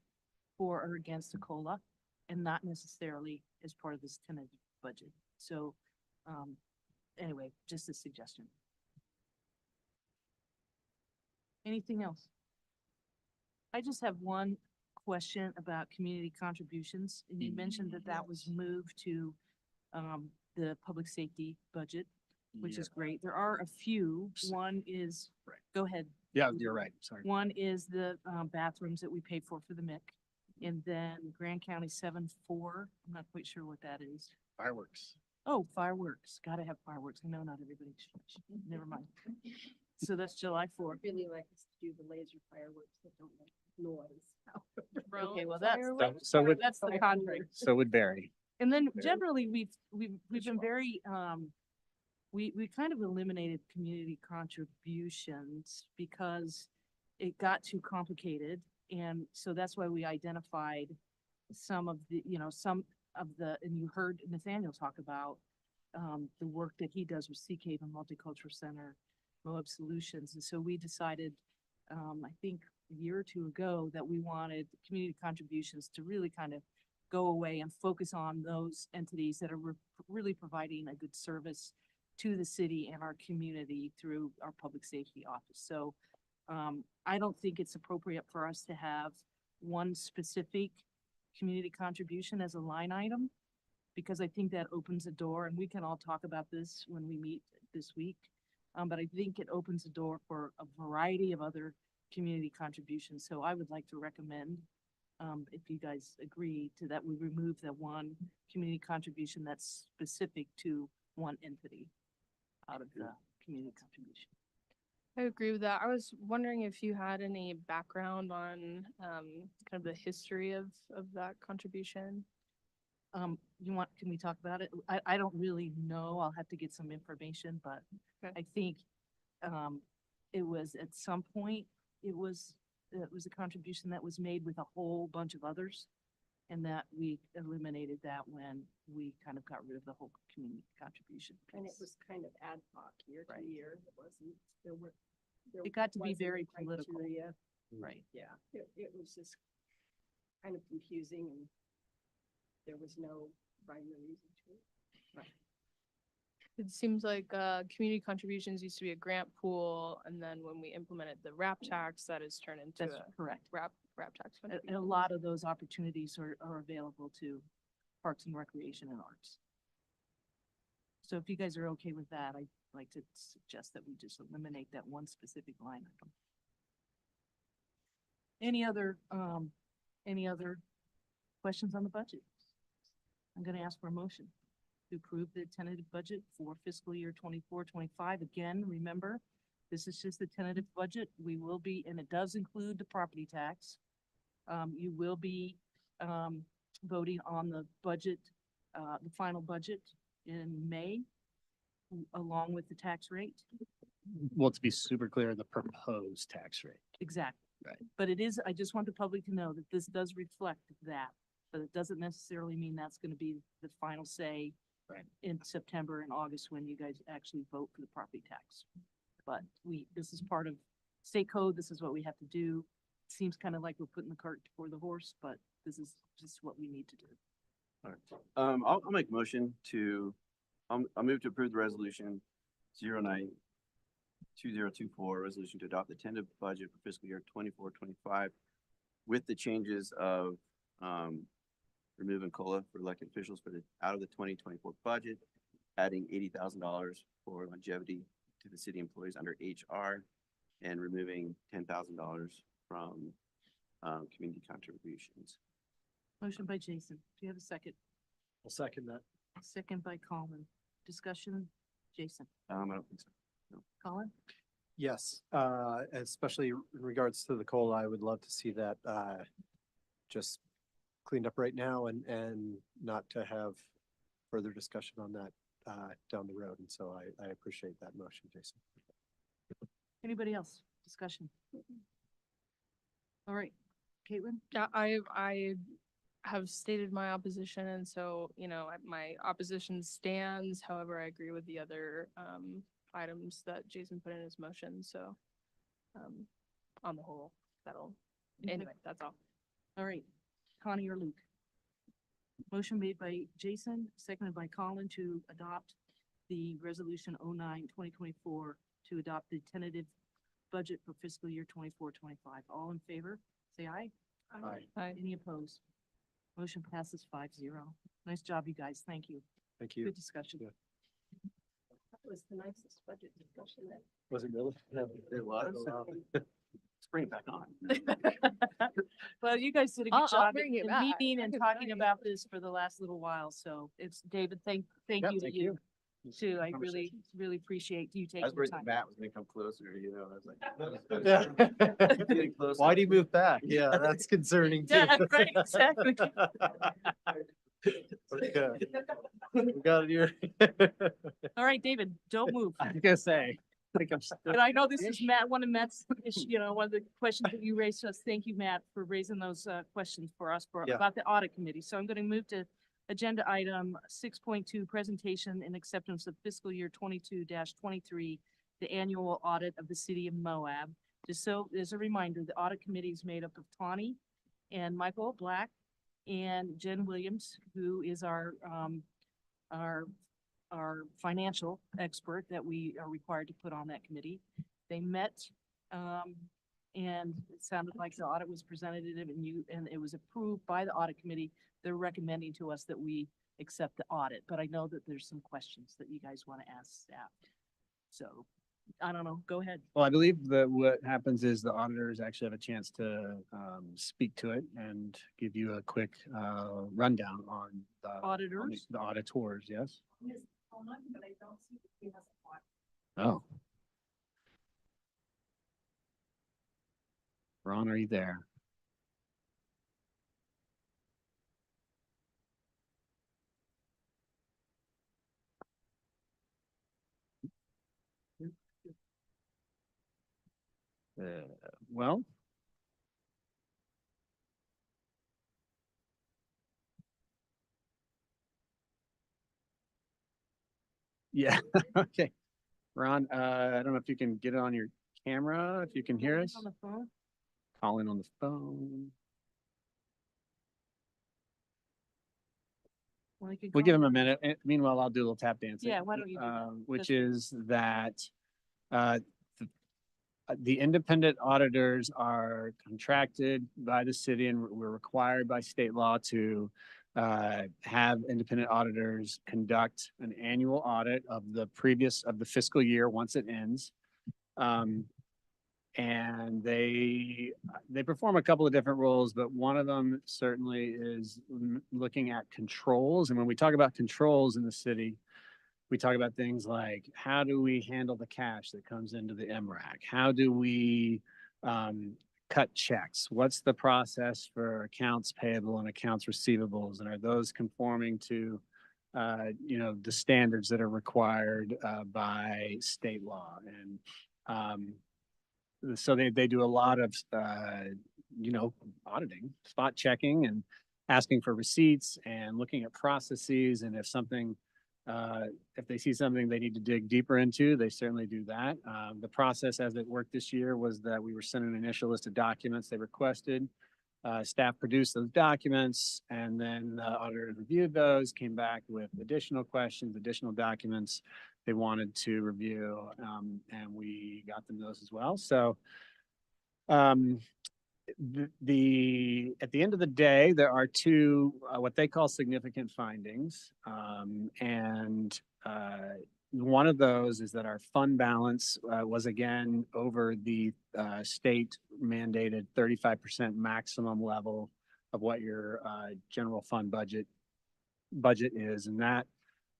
A: for or against a COLA and not necessarily as part of this tentative budget. So, anyway, just a suggestion. Anything else? I just have one question about community contributions, and you mentioned that that was moved to the public safety budget, which is great. There are a few. One is, go ahead.
B: Yeah, you're right. Sorry.
A: One is the bathrooms that we paid for the MIC. And then Grand County 7-4, I'm not quite sure what that is.
B: Fireworks.
A: Oh, fireworks. Gotta have fireworks. I know not everybody. Never mind. So that's July 4th.
J: Really like us to do the laser fireworks that don't make noise.
A: Okay, well, that's,
B: So would,
A: that's the contract.
B: so would Barry.
A: And then generally, we've been very, we kind of eliminated community contributions because it got too complicated. And so that's why we identified some of the, and you heard Nathaniel talk about the work that he does with Sea Cave and Multicultural Center, Moab Solutions. And so we decided, I think a year or two ago, that we wanted community contributions to really kind of go away and focus on those entities that are really providing a good service to the city and our community through our public safety office. So I don't think it's appropriate for us to have one specific community contribution as a line item, because I think that opens a door, and we can all talk about this when we meet this week. But I think it opens the door for a variety of other community contributions. So I would like to recommend, if you guys agree to that, we remove the one community contribution that's specific to one entity out of the community contribution.
I: I agree with that. I was wondering if you had any background on kind of the history of that contribution.
A: Can we talk about it? I don't really know. I'll have to get some information, but
I: Okay.
A: I think it was at some point, it was a contribution that was made with a whole bunch of others. And that we eliminated that when we kind of got rid of the whole community contribution.
J: And it was kind of ad hoc year to year. It wasn't, there
A: It got to be
J: wasn't
A: very
J: a
A: political.
J: criteria.
A: Right.
J: Yeah, it was just kind of confusing, and there was no rhyme or reason to it.
I: It seems like community contributions used to be a grant pool, and then when we implemented the RAP tax, that is turned into
N: That's
I: a
N: correct.
I: RAP tax.
N: And a lot of those opportunities are available to Parks and Recreation and Arts. So if you guys are okay with that, I'd like to suggest that we just eliminate that one specific line item. Any other questions on the budget? I'm gonna ask for a motion to approve the tentative budget for fiscal year 24-25. Again, remember, this is just the tentative budget. We will be, and it does include the property tax. You will be, voting on the budget, the final budget in May, along with the tax rate.
B: Well, to be super clear, the proposed tax rate.
N: Exactly.
B: Right.
N: But it is, I just want the public to know that this does reflect that, but it doesn't necessarily mean that's gonna be the final say
B: Right.
N: in September and August when you guys actually vote for the property tax. But this is part of state code. This is what we have to do. Seems kind of like we're putting the cart before the horse, but this is just what we need to do.
K: I'll make a motion to, I'll move to approve the resolution 09-2024, resolution to adopt the tentative budget for fiscal year 24-25 with the changes of, removing COLA for elected officials out of the 2024 budget, adding $80,000 for longevity to the city employees under HR, and removing $10,000 from, community contributions.
N: Motion by Jason. Do you have a second?
L: I'll second that.
N: Second by Colin. Discussion, Jason.
K: I don't think so.
N: Colin?
L: Yes, especially in regards to the COLA, I would love to see that just cleaned up right now and not to have further discussion on that down the road. And so I appreciate that motion, Jason.
N: Anybody else? Discussion? All right, Caitlin?
I: Yeah, I have stated my opposition, and so, my opposition stands. However, I agree with the other items that Jason put in his motion, so on the whole, anyway, that's all.
N: All right, Connie or Luke? Motion made by Jason, seconded by Colin to adopt the resolution 09-2024 to adopt the tentative budget for fiscal year 24-25. All in favor, say aye.
I: Aye.
N: Any opposed? Motion passes 5-0. Nice job, you guys. Thank you.
L: Thank you.
N: Good discussion.
L: Yeah.
J: That was the nicest budget discussion that.
L: Was it really?
K: It was. Let's bring it back on.
N: Well, you guys did a
E: I'll
N: good job
E: bring it
N: in
E: back.
N: meeting and
E: That's
N: talking
E: nice.
N: about this for the last little while. So it's David, thank
L: Yeah,
N: you to
L: thank
N: you
L: you.
N: too. I really,
L: Conversation.
N: really appreciate you
K: I
N: taking
K: was
N: the
K: worried
N: time.
K: that Matt was gonna come closer, I was like.
L: Yeah.
K: Getting closer.
L: Why'd he move back? Yeah, that's concerning too.
N: Yeah, right, exactly.
L: Okay. We got it here.
N: All right, David, don't move.
B: I was gonna say, I think I'm.
N: And I know this is Matt, one of Matt's, one of the questions that you raised to us. Thank you, Matt, for raising those questions for us
L: Yeah.
N: about the audit committee. So I'm going to move to agenda item 6.2, presentation and acceptance of fiscal year 22-23, the annual audit of the city of Moab. Just so as a reminder, the audit committee is made up of Tawny and Michael Black and Jen Williams, who is our financial expert that we are required to put on that committee. They met, and it sounded like the audit was presented and it was approved by the audit committee. They're recommending to us that we accept the audit, but I know that there's some questions that you guys want to ask staff. So, I don't know, go ahead.
B: Well, I believe that what happens is the auditors actually have a chance to speak to it and give you a quick rundown on
N: Auditors?
B: the auditors, yes? Oh. Ron, are you there? Well. Yeah, okay. Ron, I don't know if you can get it on your camera, if you can hear us.
N: On the phone?
B: Calling on the phone.
N: Well, you could
B: We'll
N: call
B: give him
N: it-
B: a minute. Meanwhile, I'll do a little tap dancing.
N: Yeah, why don't you do that?
B: Which
N: That's
B: is that, the independent auditors are contracted by the city and we're required by state law to have independent auditors conduct an annual audit of the fiscal year once it ends. And they perform a couple of different roles, but one of them certainly is looking at controls. And when we talk about controls in the city, we talk about things like, how do we handle the cash that comes into the MRAC? How do we cut checks? What's the process for accounts payable and accounts receivables? And are those conforming to, the standards that are required by state law? And so they do a lot of, auditing, spot checking and asking for receipts and looking at processes. And if they see something they need to dig deeper into, they certainly do that. The process as it worked this year was that we were sent an initial list of documents they requested. Staff produced those documents, and then the auditors reviewed those, came back with additional questions, additional documents they wanted to review, and we got them those as well. So at the end of the day, there are two what they call significant findings, and one of those is that our fund balance was again over the state mandated 35% maximum level of what your general fund budget is, and that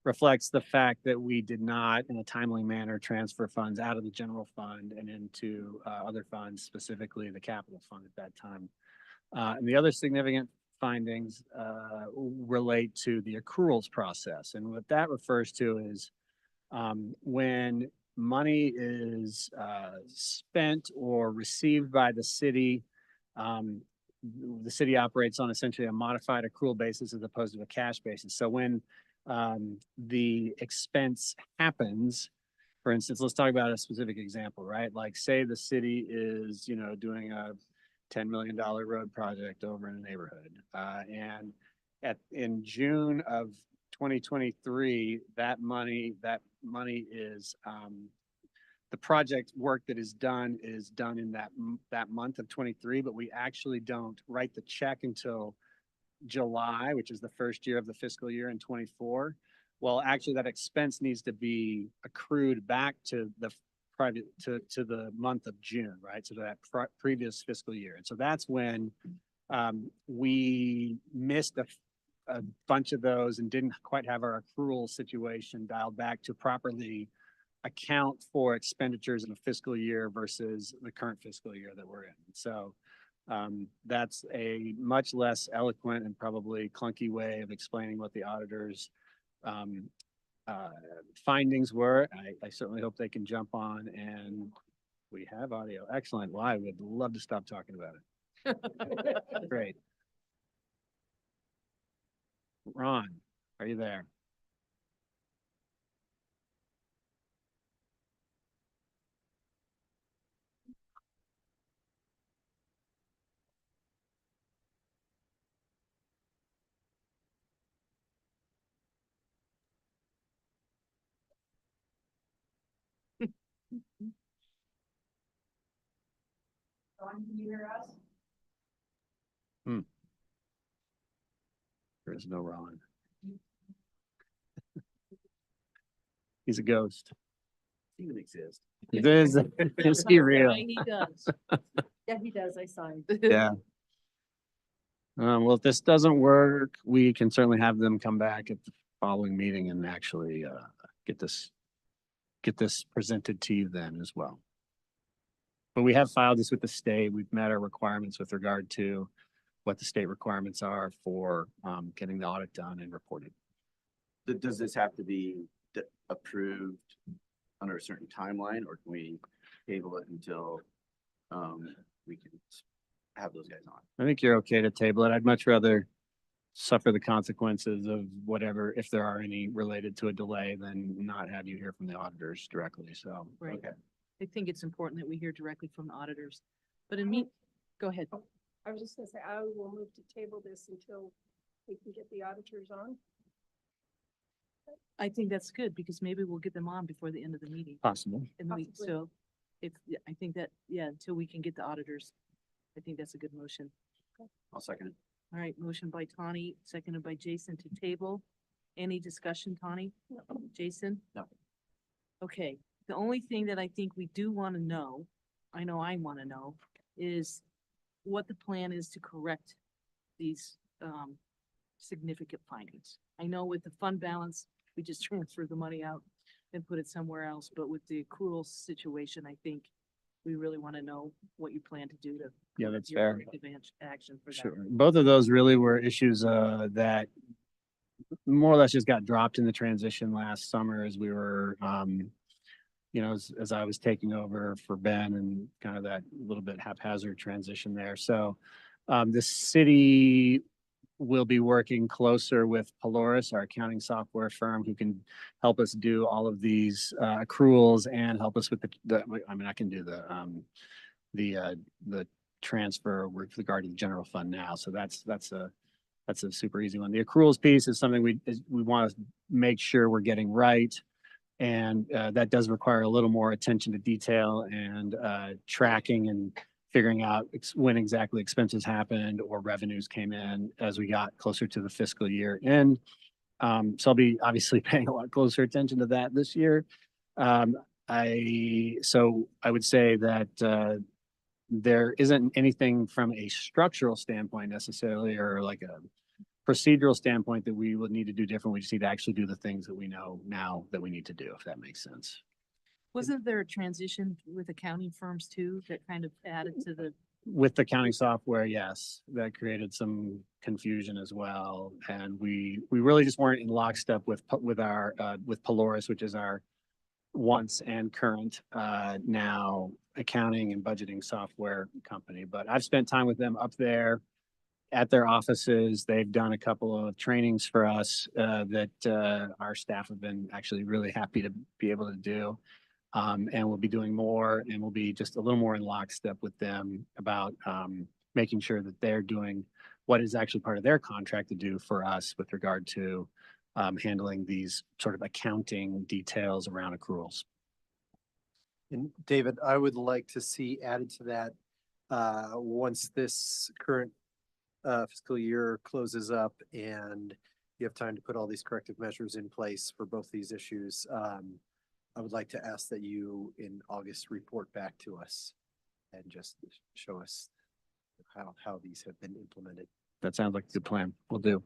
B: reflects the fact that we did not, in a timely manner, transfer funds out of the general fund and into other funds, specifically the capital fund at that time. And the other significant findings relate to the accruals process. And what that refers to is when money is spent or received by the city operates on essentially a modified accrual basis as opposed to a cash basis. So when the expense happens, for instance, let's talk about a specific example, right? Like say the city is, doing a $10 million road project over in a neighborhood. And in June of 2023, that money is, the project work that is done in that month of 23, but we actually don't write the check until July, which is the first year of the fiscal year in 24. Well, actually that expense needs to be accrued back to the to the month of June, right? So that previous fiscal year. And so that's when we missed a bunch of those and didn't quite have our accrual situation dialed back to properly account for expenditures in a fiscal year versus the current fiscal year that we're in. So that's a much less eloquent and probably clunky way of explaining what the auditors' findings were. I certainly hope they can jump on, and we have audio. Excellent. Well, I would love to stop talking about it. Great. Ron, are you there?
A: Ron, can you hear us?
B: There's no Ron. He's a ghost.
K: Doesn't even exist.
B: Is he real?
N: He does. Yeah, he does. I saw him.
B: Yeah. Well, if this doesn't work, we can certainly have them come back at the following meeting and actually get this presented to you then as well. But we have filed this with the state. We've met our requirements with regard to what the state requirements are for getting the audit done and reported.
K: Does this have to be approved under a certain timeline, or can we table it until we can have those guys on?
B: I think you're okay to table it. I'd much rather suffer the consequences of whatever, if there are any related to a delay, than not have you hear from the auditors directly. So,
N: Right.
B: okay.
N: I think it's important that we hear directly from the auditors. But go ahead.
J: I was just gonna say, I will move to table this until we can get the auditors on.
N: I think that's good because maybe we'll get them on before the end of the meeting.
B: Possible.
N: And we,
J: Possibly.
N: so if, yeah, I think that, yeah, until we can get the auditors, I think that's a good motion.
K: I'll second it.
N: All right, motion by Tawny, seconded by Jason to table. Any discussion, Tawny? Jason?
K: No.
N: Okay, the only thing that I think we do want to know, I know I want to know, is what the plan is to correct these, significant findings. I know with the fund balance, we just transfer the money out and put it somewhere else, but with the accrual situation, I think we really want to know what you plan to do to.
B: Yeah, that's
N: your
B: fair.
N: corrective action for that.
B: Sure. Both of those really were issues that more or less just got dropped in the transition last summer as we were, as I was taking over for Ben and kind of that little bit haphazard transition there. So the city will be working closer with Polaris, our accounting software firm, who can help us do all of these accruals and help us with I can do the transfer with regard to the general fund now. So that's a super easy one. The accruals piece is something we want to make sure we're getting right. And that does require a little more attention to detail and tracking and figuring out when exactly expenses happened or revenues came in as we got closer to the fiscal year end. So I'll be obviously paying a lot closer attention to that this year. I would say that there isn't anything from a structural standpoint necessarily, or like a procedural standpoint that we would need to do different. We just need to actually do the things that we know now that we need to do, if that makes sense.
N: Wasn't there a transition with accounting firms too, that kind of added to the,
B: With the accounting software, yes, that created some confusion as well. And we really just weren't in lockstep with Polaris, which is our once and current now accounting and budgeting software company. But I've spent time with them up there at their offices. They've done a couple of trainings for us that our staff have been actually really happy to be able to do. And we'll be doing more, and we'll be just a little more in lockstep with them about making sure that they're doing what is actually part of their contract to do for us with regard to handling these sort of accounting details around accruals.
L: And David, I would like to see added to that, once this current fiscal year closes up and you have time to put all these corrective measures in place for both these issues, I would like to ask that you in August report back to us and just show us how these have been implemented.
B: That sounds like a good plan. We'll do.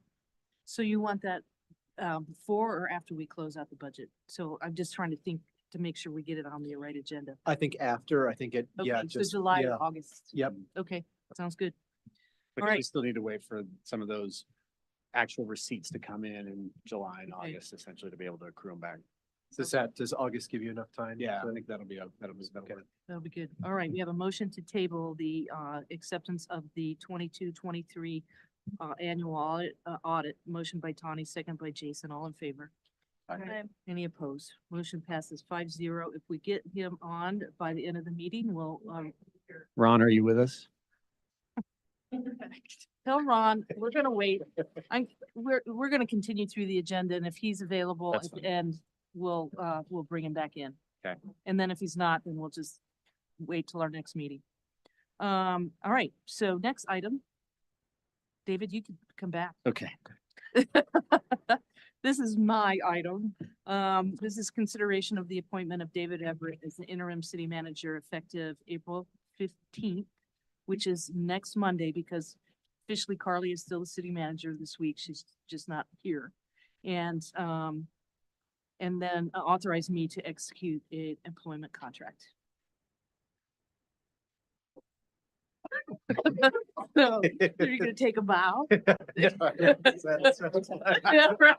N: so you want that before or after we close out the budget? So I'm just trying to think to make sure we get it on the right agenda.
L: I think after, I think it, yeah,
N: Okay, so
L: just,
N: July
L: yeah,
N: or August.
L: yep.
N: Okay, sounds good.
B: Because
N: All right.
B: we still need to wait for some of those actual receipts to come in July and
N: Okay.
B: August, essentially, to be able to accrue them back.
L: Does August give you enough time?
B: Yeah,
L: to-
B: I think that'll be
L: Okay.
N: That'll be good. All right, we have a motion to table the acceptance of the 22-23 annual audit. Motion by Tawny, second by Jason, all in favor.
I: Aye.
N: Any opposed? Motion passes 5-0. If we get him on by the end of the meeting, we'll
B: Ron, are you with us?
N: tell Ron, we're gonna wait. We're gonna continue through the agenda, and if he's available
B: That's
N: at the end, we'll bring him back in.
B: Okay.
N: And then if he's not, then we'll just wait till our next meeting. All right, so next item. David, you can come back.
B: Okay.
N: This is my item. This is consideration of the appointment of David Everett as the interim city manager effective April 15th, which is next Monday, because officially Carly is still the city manager this week. She's just not here. And then authorize me to execute an employment contract. So, are you gonna take a bow? Yeah, right.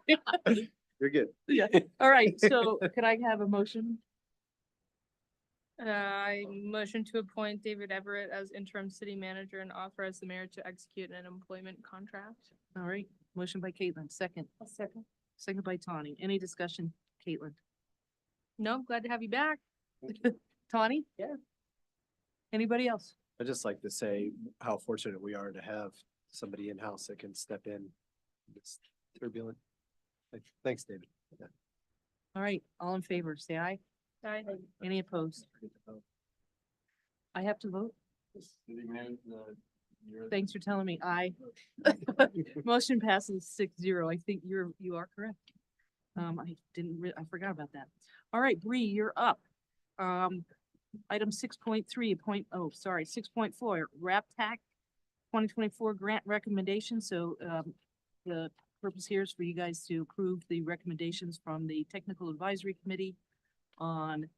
L: You're good.
N: Yeah, all right, so could I have a motion?
I: I motion to appoint David Everett as interim city manager and authorize the mayor to execute an employment contract.
N: All right, motion by Caitlin, second.
J: A second.
N: Second by Tawny. Any discussion, Caitlin?
I: No, glad to have you back.
N: Tawny?
J: Yeah.
N: Anybody else?
L: I'd just like to say how fortunate we are to have somebody in-house that can step in. It's turbulent. Thanks, David.
N: All right, all in favor, say aye.
J: Aye.
N: Any opposed? I have to vote? Thanks for telling me. Aye. Motion passes 6-0. I think you are correct. I forgot about that. All right, Bree, you're up. Item 6.3, 6.4, RAPTAC 2024 grant recommendation. So, the purpose here is for you guys to approve the recommendations from the Technical Advisory Committee on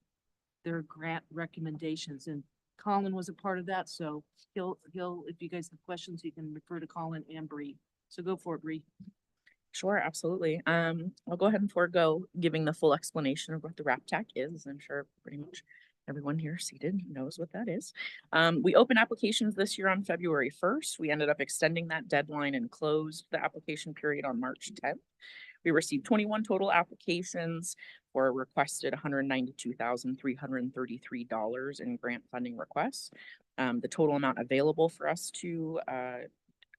N: their grant recommendations. And Colin was a part of that, so he'll, if you guys have questions, you can refer to Colin and Bree. So go for it, Bree.
O: Sure, absolutely. I'll go ahead and forego giving the full explanation of what the RAPTAC is. I'm sure pretty much everyone here seated knows what that is. We opened applications this year on February 1st. We ended up extending that deadline and closed the application period on March 10th. We received 21 total applications for requested $192,333 in grant funding requests. The total amount available for us to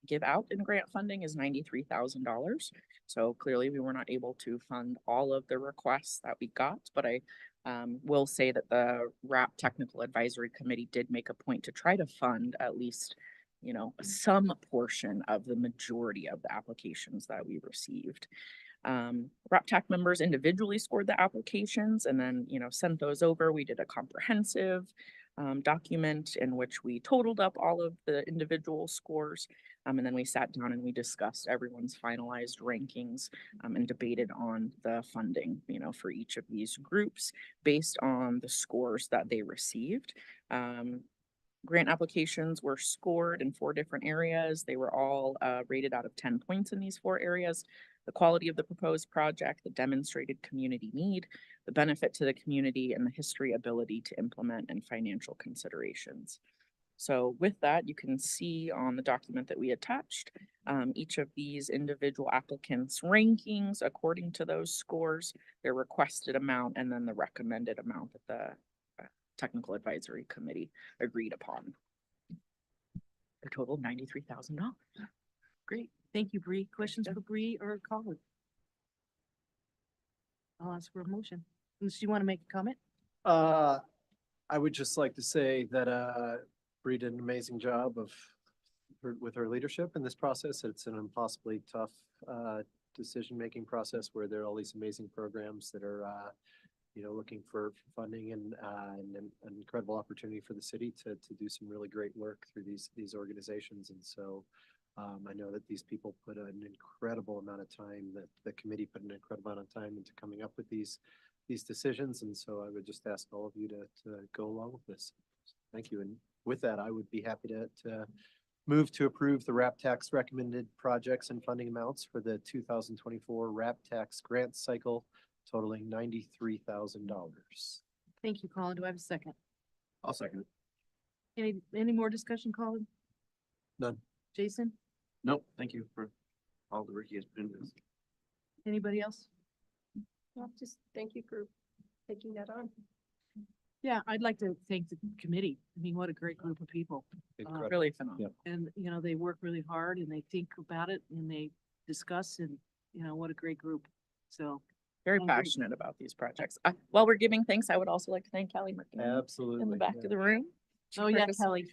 O: give out in grant funding is $93,000. So clearly we were not able to fund all of the requests that we got, but I will say that the RAP Technical Advisory Committee did make a point to try to fund at least, you know, some portion of the majority of the applications that we received. RAPTAC members individually scored the applications and then, you know, sent those over. We did a comprehensive document in which we totaled up all of the individual scores. And then we sat down and we discussed everyone's finalized rankings and debated on the funding, you know, for each of these groups based on the scores that they received. Grant applications were scored in 4 different areas. They were all rated out of 10 points in these 4 areas. The quality of the proposed project, the demonstrated community need, the benefit to the community, and the history, ability to implement, and financial considerations. So with that, you can see on the document that we attached, each of these individual applicants' rankings according to those scores, their requested amount, and then the recommended amount that the Technical Advisory Committee agreed upon. A total of $93,000.
N: Great. Thank you, Bree. Questions for Bree or Colin? I'll ask for a motion. Unless you want to make a comment?
L: I would just like to say that Bree did an amazing job with her leadership in this process. It's an impossibly tough decision-making process where there are all these amazing programs that are you know, looking for funding and an incredible opportunity for the city to do some really great work through these organizations. And so I know that these people put an incredible amount of time, that the committee put an incredible amount of time into coming up with these decisions. And so I would just ask all of you to go along with this. Thank you. And with that, I would be happy to move to approve the RAPTAX recommended projects and funding amounts for the 2024 RAPTAX grant cycle totaling $93,000.
N: Thank you, Colin. Do I have a second?
K: I'll second it.
N: Any more discussion, Colin?
L: None.
N: Jason?
K: Nope, thank you for all the work you guys put into this.
N: Anybody else?
J: Well, just thank you for taking that on.
N: Yeah, I'd like to thank the committee. I mean, what a great group of people.
L: Incredible.
O: Really phenomenal.
N: And, you know, they work really hard and they think about it and they discuss and, you know, what a great group. So.
O: Very
N: Thank you.
O: passionate about these projects. While we're giving thanks, I would also like to thank Kelly Merkin
L: Absolutely.
O: in the back of the room. She
N: Oh, yeah,
O: purchased-
N: Kelly.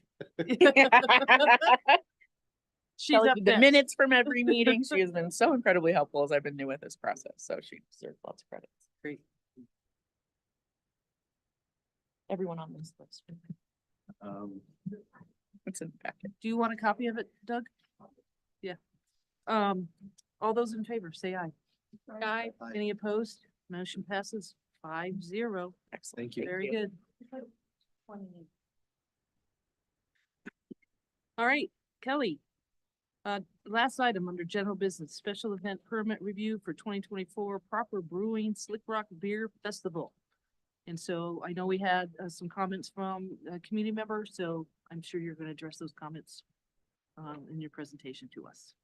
N: She's
O: Kelly
N: up
O: did the
N: next.
O: minutes from every meeting. She has been so incredibly helpful as I've been new with this process. So she deserves lots of credits.
N: Great.
O: Everyone on this list. It's in the packet.
N: Do you want a copy of it, Doug? Yeah. All those in favor, say aye.
I: Aye.
N: Any opposed? Motion passes 5-0.
O: Excellent.
L: Thank you.
N: Very good. All right, Kelly. Last item under general business, special event permit review for 2024 Proper Brewing Slick Rock Beer Festival. And so I know we had some comments from a community members, so I'm sure you're going to address those comments in your presentation to us.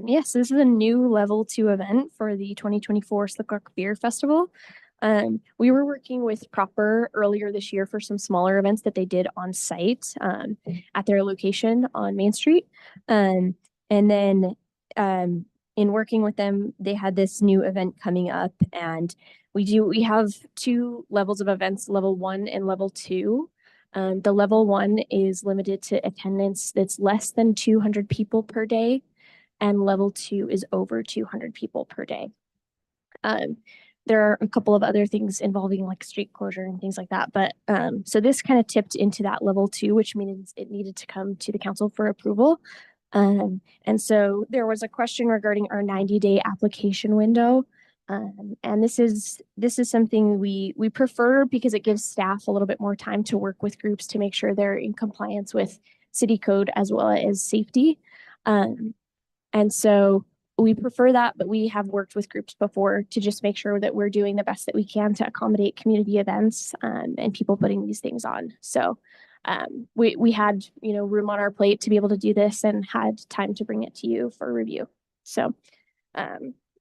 P: Yes, this is a new level 2 event for the 2024 Slick Rock Beer Festival. We were working with Proper earlier this year for some smaller events that they did on site at their location on Main Street. And then in working with them, they had this new event coming up, and we have two levels of events, level 1 and level 2. The level 1 is limited to attendance that's less than 200 people per day, and level 2 is over 200 people per day. There are a couple of other things involving like street closure and things like that. But so this kind of tipped into that level 2, which means it needed to come to the council for approval. And so there was a question regarding our 90-day application window. And this is something we prefer because it gives staff a little bit more time to work with groups to make sure they're in compliance with city code as well as safety. And so we prefer that, but we have worked with groups before to just make sure that we're doing the best that we can to accommodate community events and people putting these things on. So we had, room on our plate to be able to do this and had time to bring it to you for review. So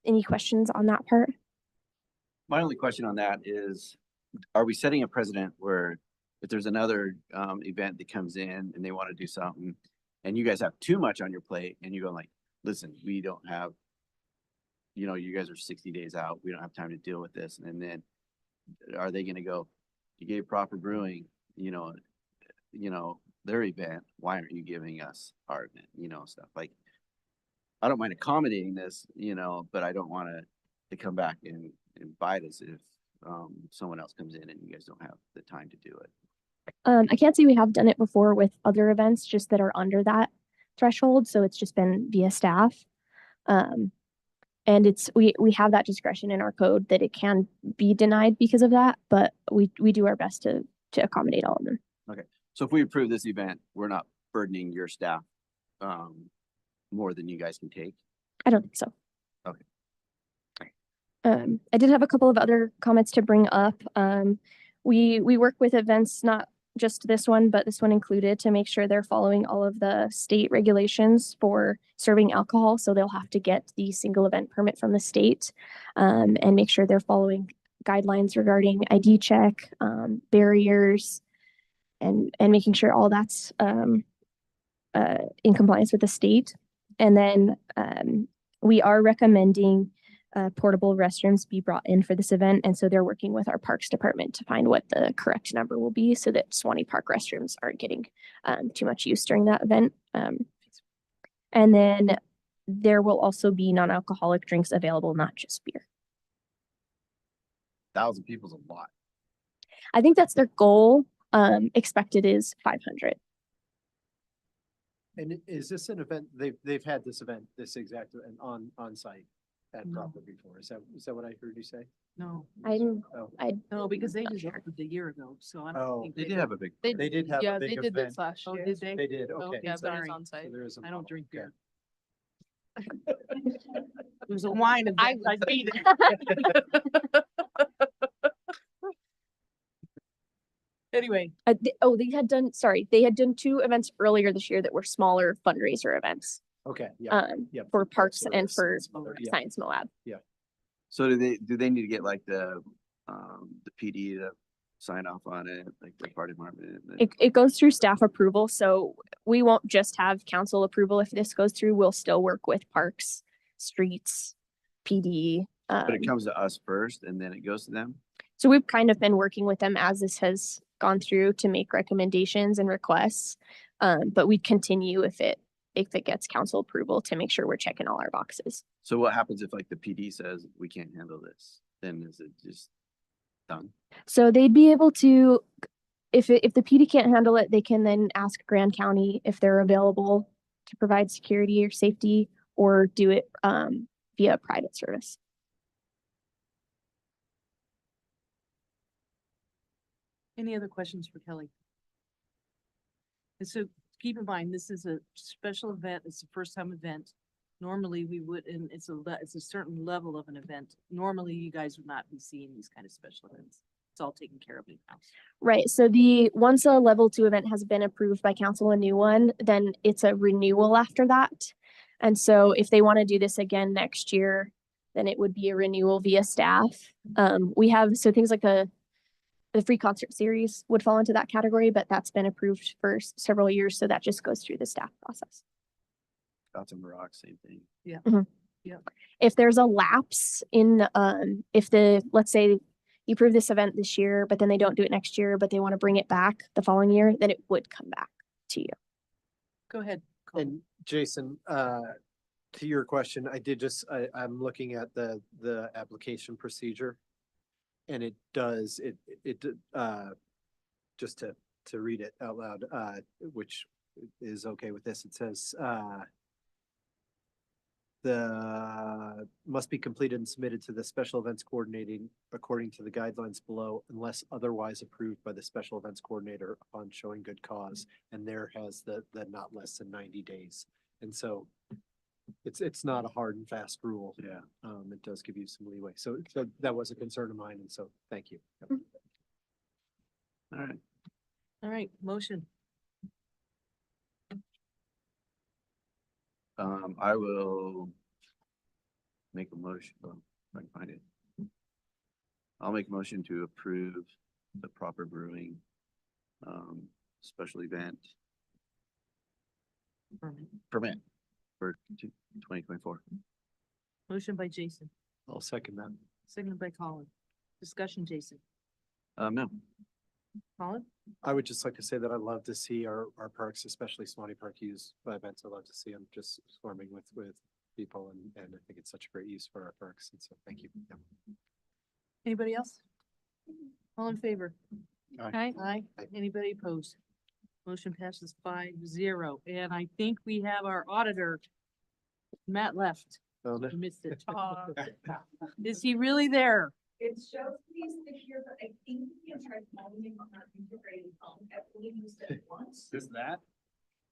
P: any questions on that part?
K: My only question on that is, are we setting a precedent where if there's another event that comes in and they want to do something and you guys have too much on your plate and you go like, listen, we don't have, you guys are 60 days out. We don't have time to deal with this. And then are they going to go, you gave Proper Brewing, their event. Why aren't you giving us our event? Stuff like, I don't mind accommodating this, but I don't want to come back and bite us if someone else comes in and you guys don't have the time to do it.
P: I can't say we have done it before with other events just that are under that threshold. So it's just been via staff. And we have that discretion in our code that it can be denied because of that, but we do our best to accommodate all of them.
K: Okay. So if we approve this event, we're not burdening your staff more than you guys can take?
P: I don't think so.
K: Okay.
P: I did have a couple of other comments to bring up. We work with events, not just this one, but this one included, to make sure they're following all of the state regulations for serving alcohol. So they'll have to get the single event permit from the state and make sure they're following guidelines regarding ID check, barriers, and making sure all that's in compliance with the state. And then we are recommending portable restrooms be brought in for this event. And so they're working with our parks department to find what the correct number will be so that Swanee Park restrooms aren't getting too much use during that event. And then there will also be non-alcoholic drinks available, not just beer.
K: 1,000 people's a lot.
P: I think that's their goal. Expected is 500.
L: And is this an event, they've had this event, this exact event on site at Proper before? Is that what I heard you say?
N: No,
L: Oh,
N: because they just opened a year ago, so I don't
L: Oh.
N: think.
K: They did have a big.
L: They did have
I: Yeah,
L: a big
I: they did
L: event.
I: this last
N: Oh,
I: year.
N: did they?
L: They did,
N: Oh,
L: okay.
I: Yeah, but
N: sorry.
I: it's on site.
L: So there is a
N: I don't
L: model,
N: drink
L: okay.
N: beer. It was a wine event. I'd be there. Anyway,
P: they had done two events earlier this year that were smaller fundraiser events
L: Okay, yeah.
P: for parks
L: So
P: and
L: it's-
P: for
L: it's smaller, yeah.
P: Science Moab.
K: So do they need to get like the PD to sign off on it, like the fire department?
P: It goes through staff approval, so we won't just have council approval. If this goes through, we'll still work with parks, streets, PD.
K: But it comes to us first and then it goes to them?
P: So we've kind of been working with them as this has gone through to make recommendations and requests. But we continue if it gets council approval to make sure we're checking all our boxes.
K: So what happens if like the PD says we can't handle this? Then is it just done?
P: So they'd be able to, if the PD can't handle it, they can then ask Grand County if they're available to provide security or safety, or do it via private service.
N: any other questions for Kelly? And so keep in mind, this is a special event. It's a first time event. Normally we would, and it's a certain level of an event. Normally you guys would not be seeing these kind of special events. It's all taken care of in-house.
P: Right. So once a level 2 event has been approved by council, a new one, then it's a renewal after that. And so if they want to do this again next year, then it would be a renewal via staff. We have, so things like the free concert series would fall into that category, but that's been approved for several years. So that just goes through the staff process.
K: Shots in Rock, same thing.
N: Yeah.
P: Mhm.
N: Yep.
P: If there's a lapse in, if let's say you approve this event this year, but then they don't do it next year, but they want to bring it back the following year, then it would come back to you.
N: Go ahead. Colin.
L: And Jason, to your question, I'm looking at the application procedure. And it does, just to read it out loud, which is okay with this, it says, must be completed and submitted to the special events coordinating according to the guidelines below unless otherwise approved by the special events coordinator upon showing good cause. And there has the not less than 90 days. And so it's not a hard and fast rule.
B: Yeah.
L: It does give you some leeway. So that was a concern of mine. And so thank you. Yep.
B: All right.
N: All right, motion.
K: I will make a motion, well, if I can find it. I'll make a motion to approve the Proper Brewing, special event permit for 2024.
N: Motion by Jason,
L: I'll second that.
N: seconded by Colin. Discussion, Jason.
K: No,
N: Colin?
L: I would just like to say that I love to see our parks, especially Swanee Park, used by events. I love to see them just swarming with people, and I think it's such a great use for our parks. And so thank you. Yeah.
N: Anybody else? All in favor?
I: Aye.
N: Aye. Anybody opposed? Motion passes 5-0. And I think we have our auditor. Matt left.
L: Oh, no.
N: He missed it. Is he really there?
A: It shows he's here, but I think we have tried calling him on our integrated phone. I believe you said once.
B: Is that?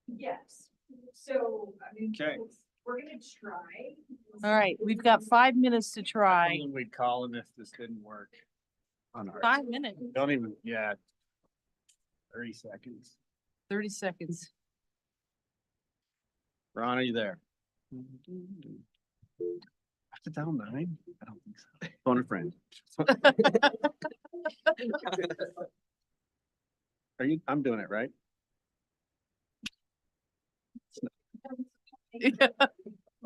A: Yes. So, I mean,
B: Okay.
A: we're gonna try.
N: All right, we've got 5 minutes to try.
B: We'd call him if this didn't work. On our.
N: 5 minutes,
B: Don't even, yeah. 30 seconds.
N: 30 seconds.
B: Ron, are you there? Have to dial 9? I don't think so.
K: phone a friend.
B: Are you, I'm doing it right?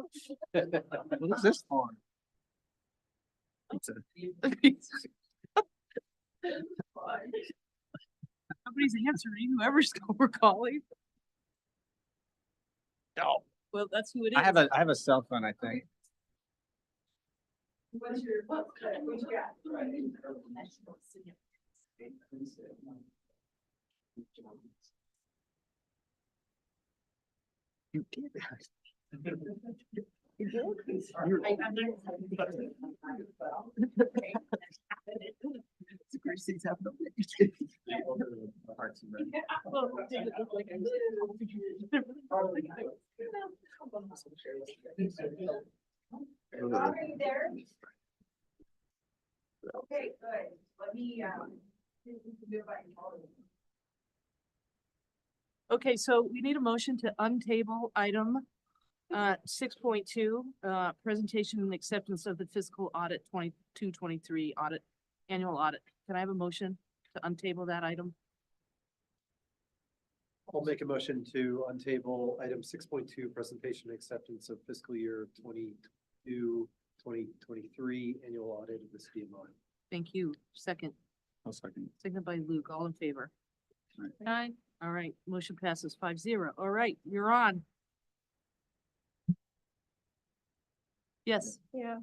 B: What is this for?
N: Nobody's answering, whoever's we're calling.
B: No.
N: Well, that's who it is.
B: I have a cell phone, I think.
A: What's your, what you got?
B: You did.
N: It's the greatest things happen.
A: Are you there? Okay, good. Let me,
N: Okay, so we need a motion to untable item 6.2, presentation and acceptance of the fiscal audit 22-23 audit, annual audit. Can I have a motion to untable that item?
L: I'll make a motion to untable item 6.2, presentation and acceptance of fiscal year 2022-2023 annual audit of the city of Mon.
N: Thank you. Second.
B: I'll second.
N: Seconded by Luke. All in favor?
I: Aye.
N: All right, motion passes 5-0. All right, you're on. Yes.
I: Yeah.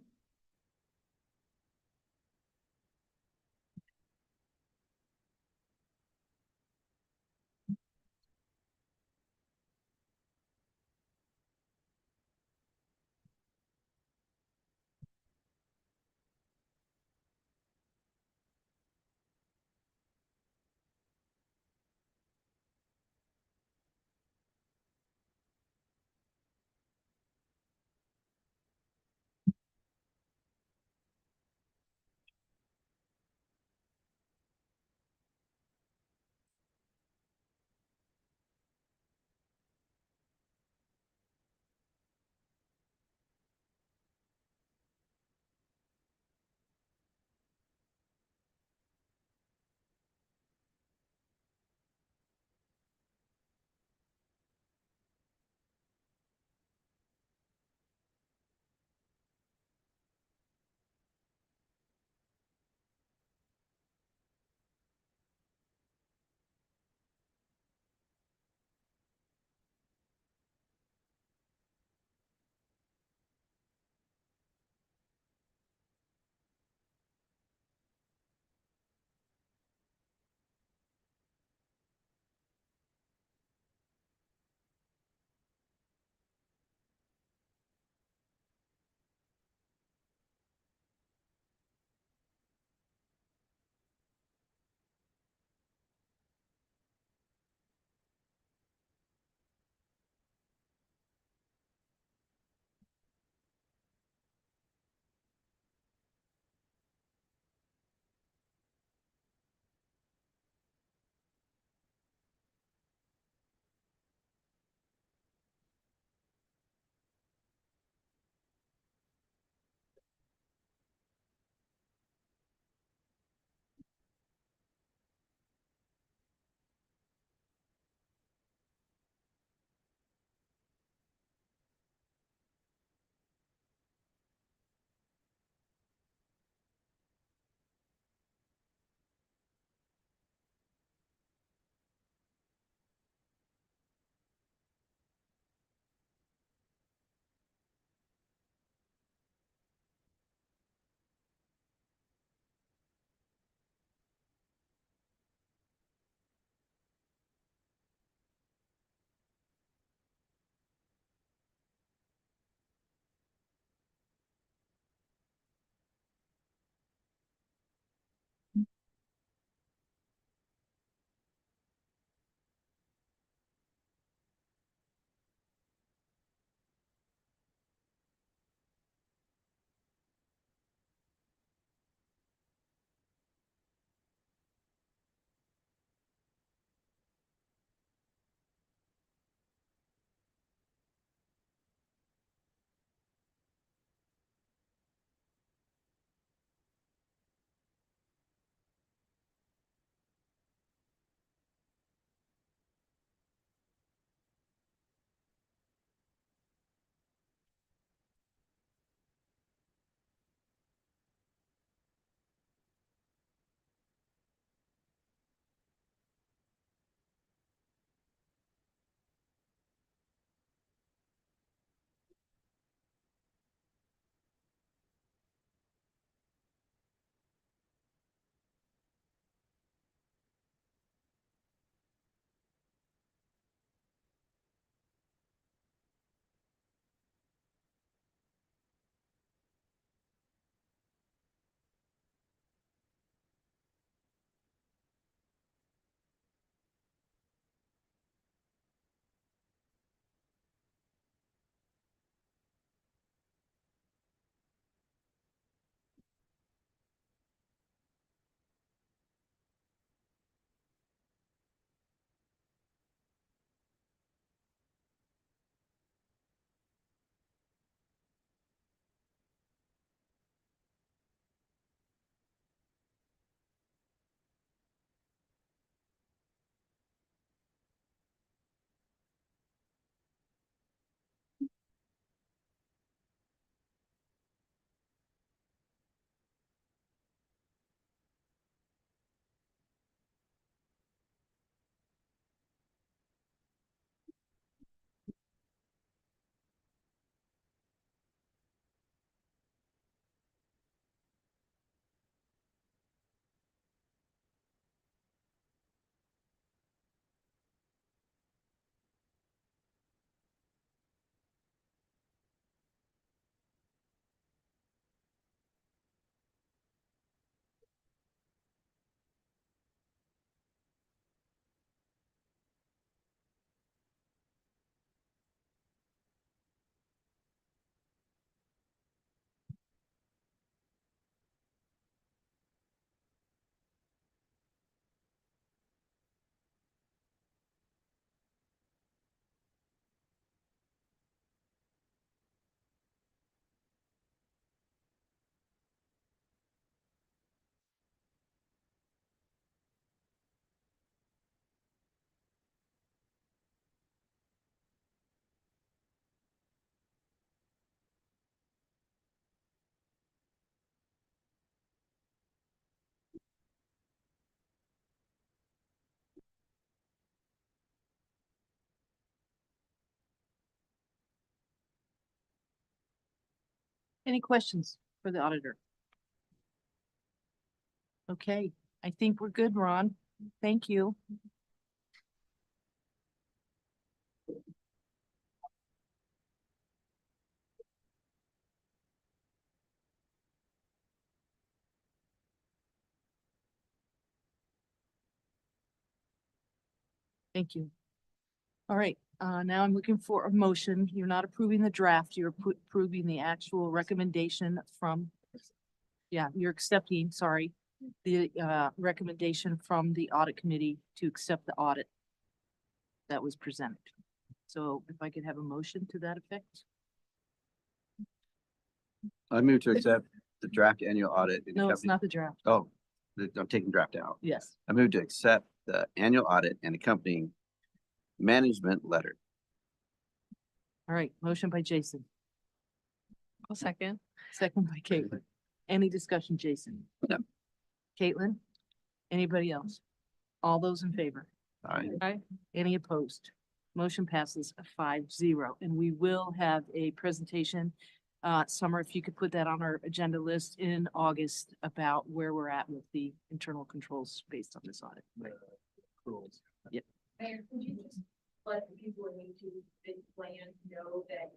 N: Any questions for the auditor? Okay, I think we're good, Ron. Thank you. Thank you. All right, now I'm looking for a motion. You're not approving the draft, you're approving the actual recommendation from, yeah, you're accepting, sorry, the recommendation from the audit committee to accept the audit that was presented. So if I could have a motion to that effect?
K: I move to accept the draft annual audit. and
N: No, it's
K: accompany-
N: not the draft.
K: Oh, I'm taking draft out.
N: Yes.
K: I move to accept the annual audit and accompanying management letter.
N: All right, motion by Jason,
I: I'll second.
N: second by Caitlin. Any discussion, Jason?
K: No.
N: Caitlin? Anybody else? All those in favor?
K: Aye.
N: Any opposed? Motion passes 5-0, and we will have a presentation. Summer, if you could put that on our agenda list in August about where we're at with the internal controls based on this audit.
L: Rules.
A: Mayor, could you just let the people in YouTube bid plan know that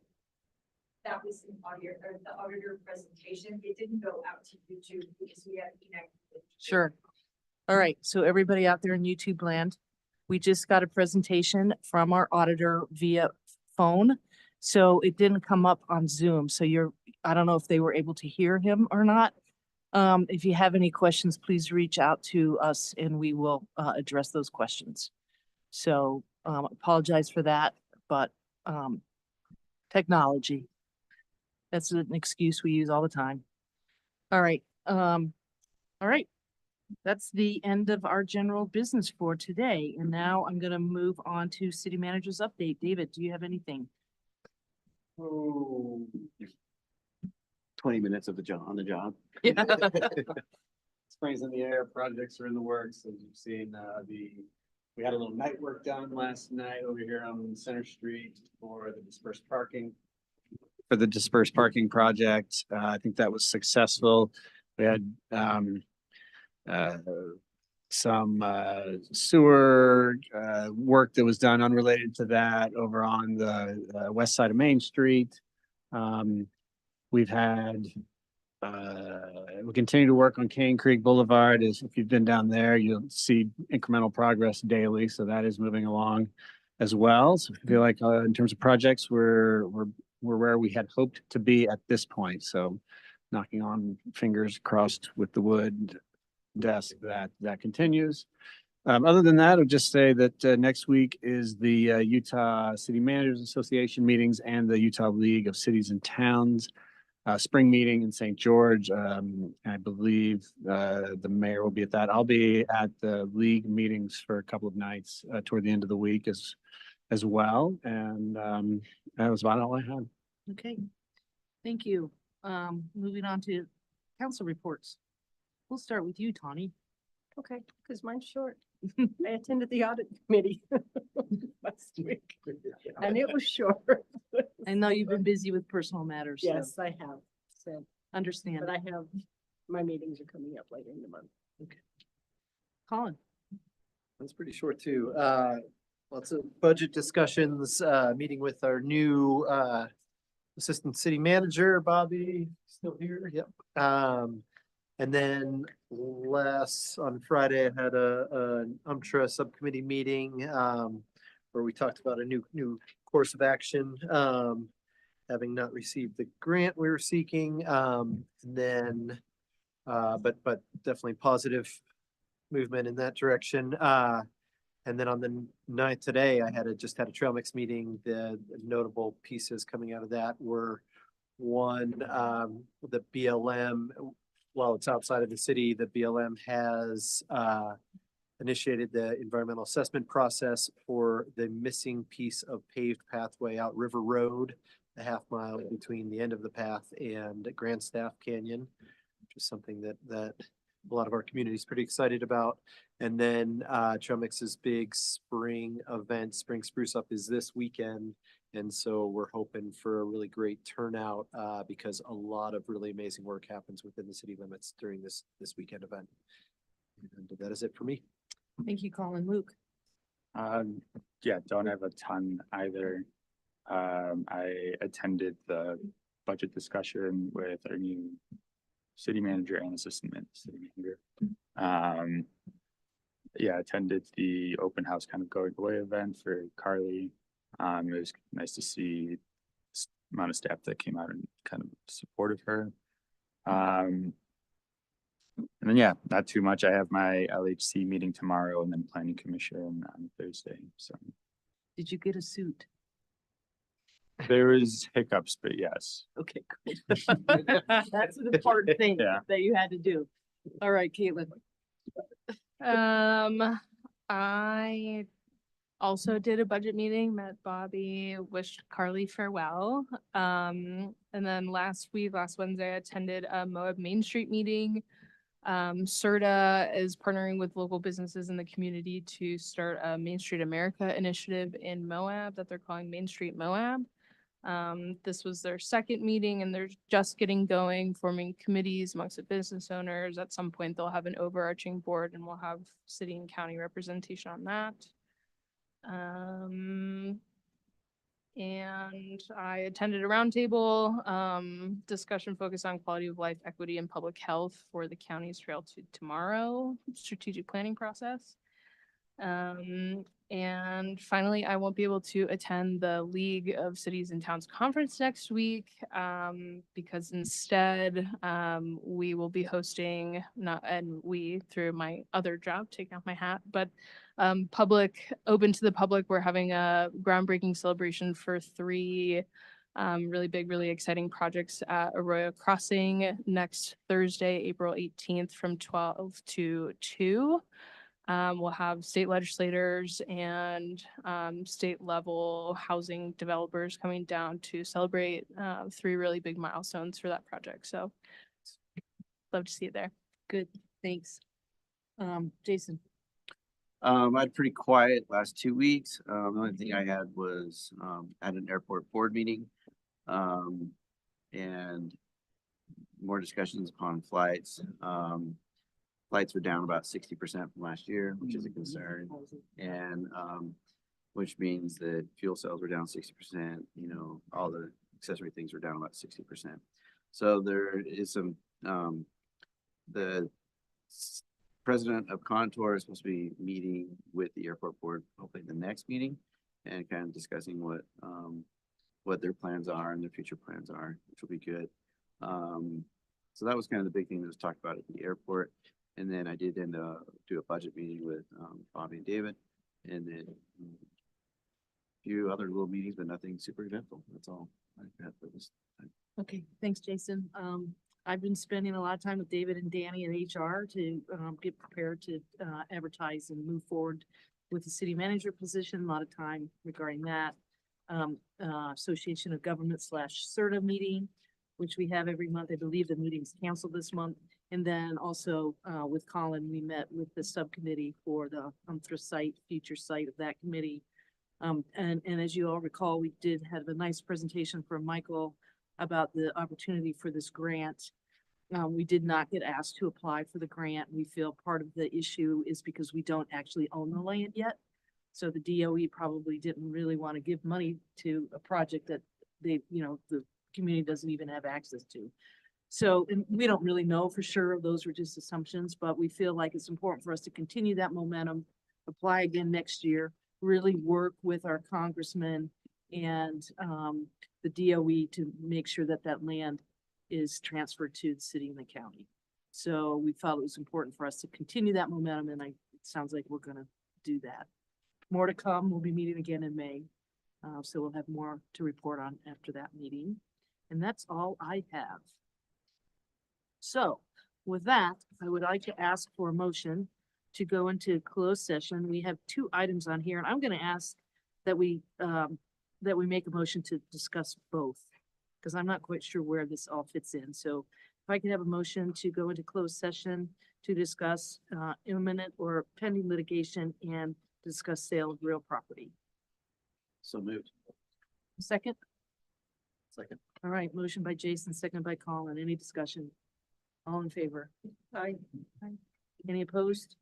A: that was an audio, or the auditor presentation, it didn't go out to YouTube because we had to connect with.
N: Sure. All right, so everybody out there in YouTube land, we just got a presentation from our auditor via phone. So it didn't come up on Zoom. So I don't know if they were able to hear him or not. If you have any questions, please reach out to us and we will address those questions. So apologize for that, but technology, that's an excuse we use all the time. All right. All right. That's the end of our general business for today. And now I'm going to move on to city manager's update. David, do you have anything?
L: Oh.
K: 20 minutes of on the job.
N: Yeah.
L: Springs in the air, projects are in the works, as you've seen, we had a little night work done last night over here on Center Street for the dispersed parking. For the dispersed parking project, I think that was successful. We had, some sewer work that was done unrelated to that over on the west side of Main Street. We've had we continue to work on Cane Creek Boulevard. If you've been down there, you'll see incremental progress daily, so that is moving along as well. So I feel like in terms of projects, we're where we had hoped to be at this point. So knocking on fingers crossed with the wood desk that continues. Other than that, I'll just say that next week is the Utah City Managers Association meetings and the Utah League of Cities and Towns spring meeting in St. George. I believe the mayor will be at that. I'll be at the league meetings for a couple of nights toward the end of the week as well. And that was about all I had.
N: Okay, thank you. Moving on to council reports. We'll start with you, Tawny.
J: Okay, because mine's short. I attended the audit committee last week, and it was short.
N: I know you've been busy with personal matters. so
J: Yes, I have, so,
N: Understand.
J: but I have, my meetings are coming up later in the month.
N: Colin.
L: That's pretty short too. Lots of budget discussions, meeting with our new assistant city manager, Bobby, still here, yep. And then on Friday, I had an UMTRA subcommittee meeting where we talked about a new course of action, having not received the grant we were seeking. And then, but definitely positive movement in that direction. And then on the 9th today, I just had a trail mix meeting. The notable pieces coming out of that were one, the BLM. While it's outside of the city, the BLM has initiated the environmental assessment process for the missing piece of paved pathway out River Road, a half mile between the end of the path and Grandstaff Canyon, which is something that a lot of our community is pretty excited about. And then Trail Mix's big spring event, Spring Spruce Up, is this weekend. And so we're hoping for a really great turnout, because a lot of really amazing work happens within the city limits during this weekend event. And that is it for me.
N: Thank you, Colin. Luke?
M: Yeah, don't have a ton either. I attended the budget discussion with our new city manager and assistant city manager. Yeah, attended the open house kind of going away event for Carly. It was nice to see the amount of staff that came out and kind of supported her. And then, yeah, not too much. I have my LHC meeting tomorrow and then planning commission on Thursday. So
N: Did you get a suit?
M: there is hiccups, but yes.
N: Okay, good. That's an important thing
M: Yeah.
N: that you had to do. All right, Caitlin.
I: I also did a budget meeting, met Bobby, wished Carly farewell. And then last Wednesday, I attended a Moab Main Street meeting. CERTA is partnering with local businesses in the community to start a Main Street America initiative in Moab that they're calling Main Street Moab. This was their second meeting and they're just getting going, forming committees amongst the business owners. At some point, they'll have an overarching board and we'll have city and county representation on that. And I attended a roundtable discussion focused on quality of life, equity, and public health for the county's Trail to Tomorrow strategic planning process. And finally, I won't be able to attend the League of Cities and Towns conference next week because instead we will be hosting, through my other job, taking off my hat, but open to the public. We're having a groundbreaking celebration for 3 really big, really exciting projects at Arroyo Crossing next Thursday, April 18th from 12 to 2. We'll have state legislators and state level housing developers coming down to celebrate 3 really big milestones for that project. So love to see it there.
N: Good, thanks. Jason?
K: I had pretty quiet last 2 weeks. The only thing I had was at an airport board meeting. And more discussions upon flights. Flights were down about 60% from last year, which is a concern. And which means that fuel cells were down 60%, all the accessory things were down about 60%. So there is some, the president of Contour is supposed to be meeting with the airport board, hopefully the next meeting, and kind of discussing what their plans are and their future plans are, which will be good. So that was kind of the big thing that was talked about at the airport. And then I did end up do a budget meeting with Bobby and David, and then a few other little meetings, but nothing super eventful. That's all I've had for this time.
N: Okay, thanks, Jason. I've been spending a lot of time with David and Danny in HR to get prepared to advertise and move forward with the city manager position. A lot of time regarding that. Association of Government / CERTA meeting, which we have every month. I believe the meeting's canceled this month. And then also with Colin, we met with the subcommittee for the future site of that committee. And as you all recall, we did have a nice presentation from Michael about the opportunity for this grant. We did not get asked to apply for the grant. We feel part of the issue is because we don't actually own the land yet. So the DOE probably didn't really want to give money to a project that the community doesn't even have access to. So and we don't really know for sure. Those were just assumptions, but we feel like it's important for us to continue that momentum, apply again next year, really work with our congressmen and the DOE to make sure that that land is transferred to the city and the county. So we felt it was important for us to continue that momentum, and it sounds like we're going to do that. More to come. We'll be meeting again in May. So we'll have more to report on after that meeting. And that's all I have. So with that, I would like to ask for a motion to go into closed session. We have 2 items on here, and I'm going to ask that we make a motion to discuss both, because I'm not quite sure where this all fits in. So if I could have a motion to go into closed session to discuss imminent or pending litigation and discuss sale of real property.
K: So moved.
N: Second?
K: Second.
N: All right, motion by Jason, second by Colin. Any discussion? All in favor?
J: Aye.
N: Any opposed?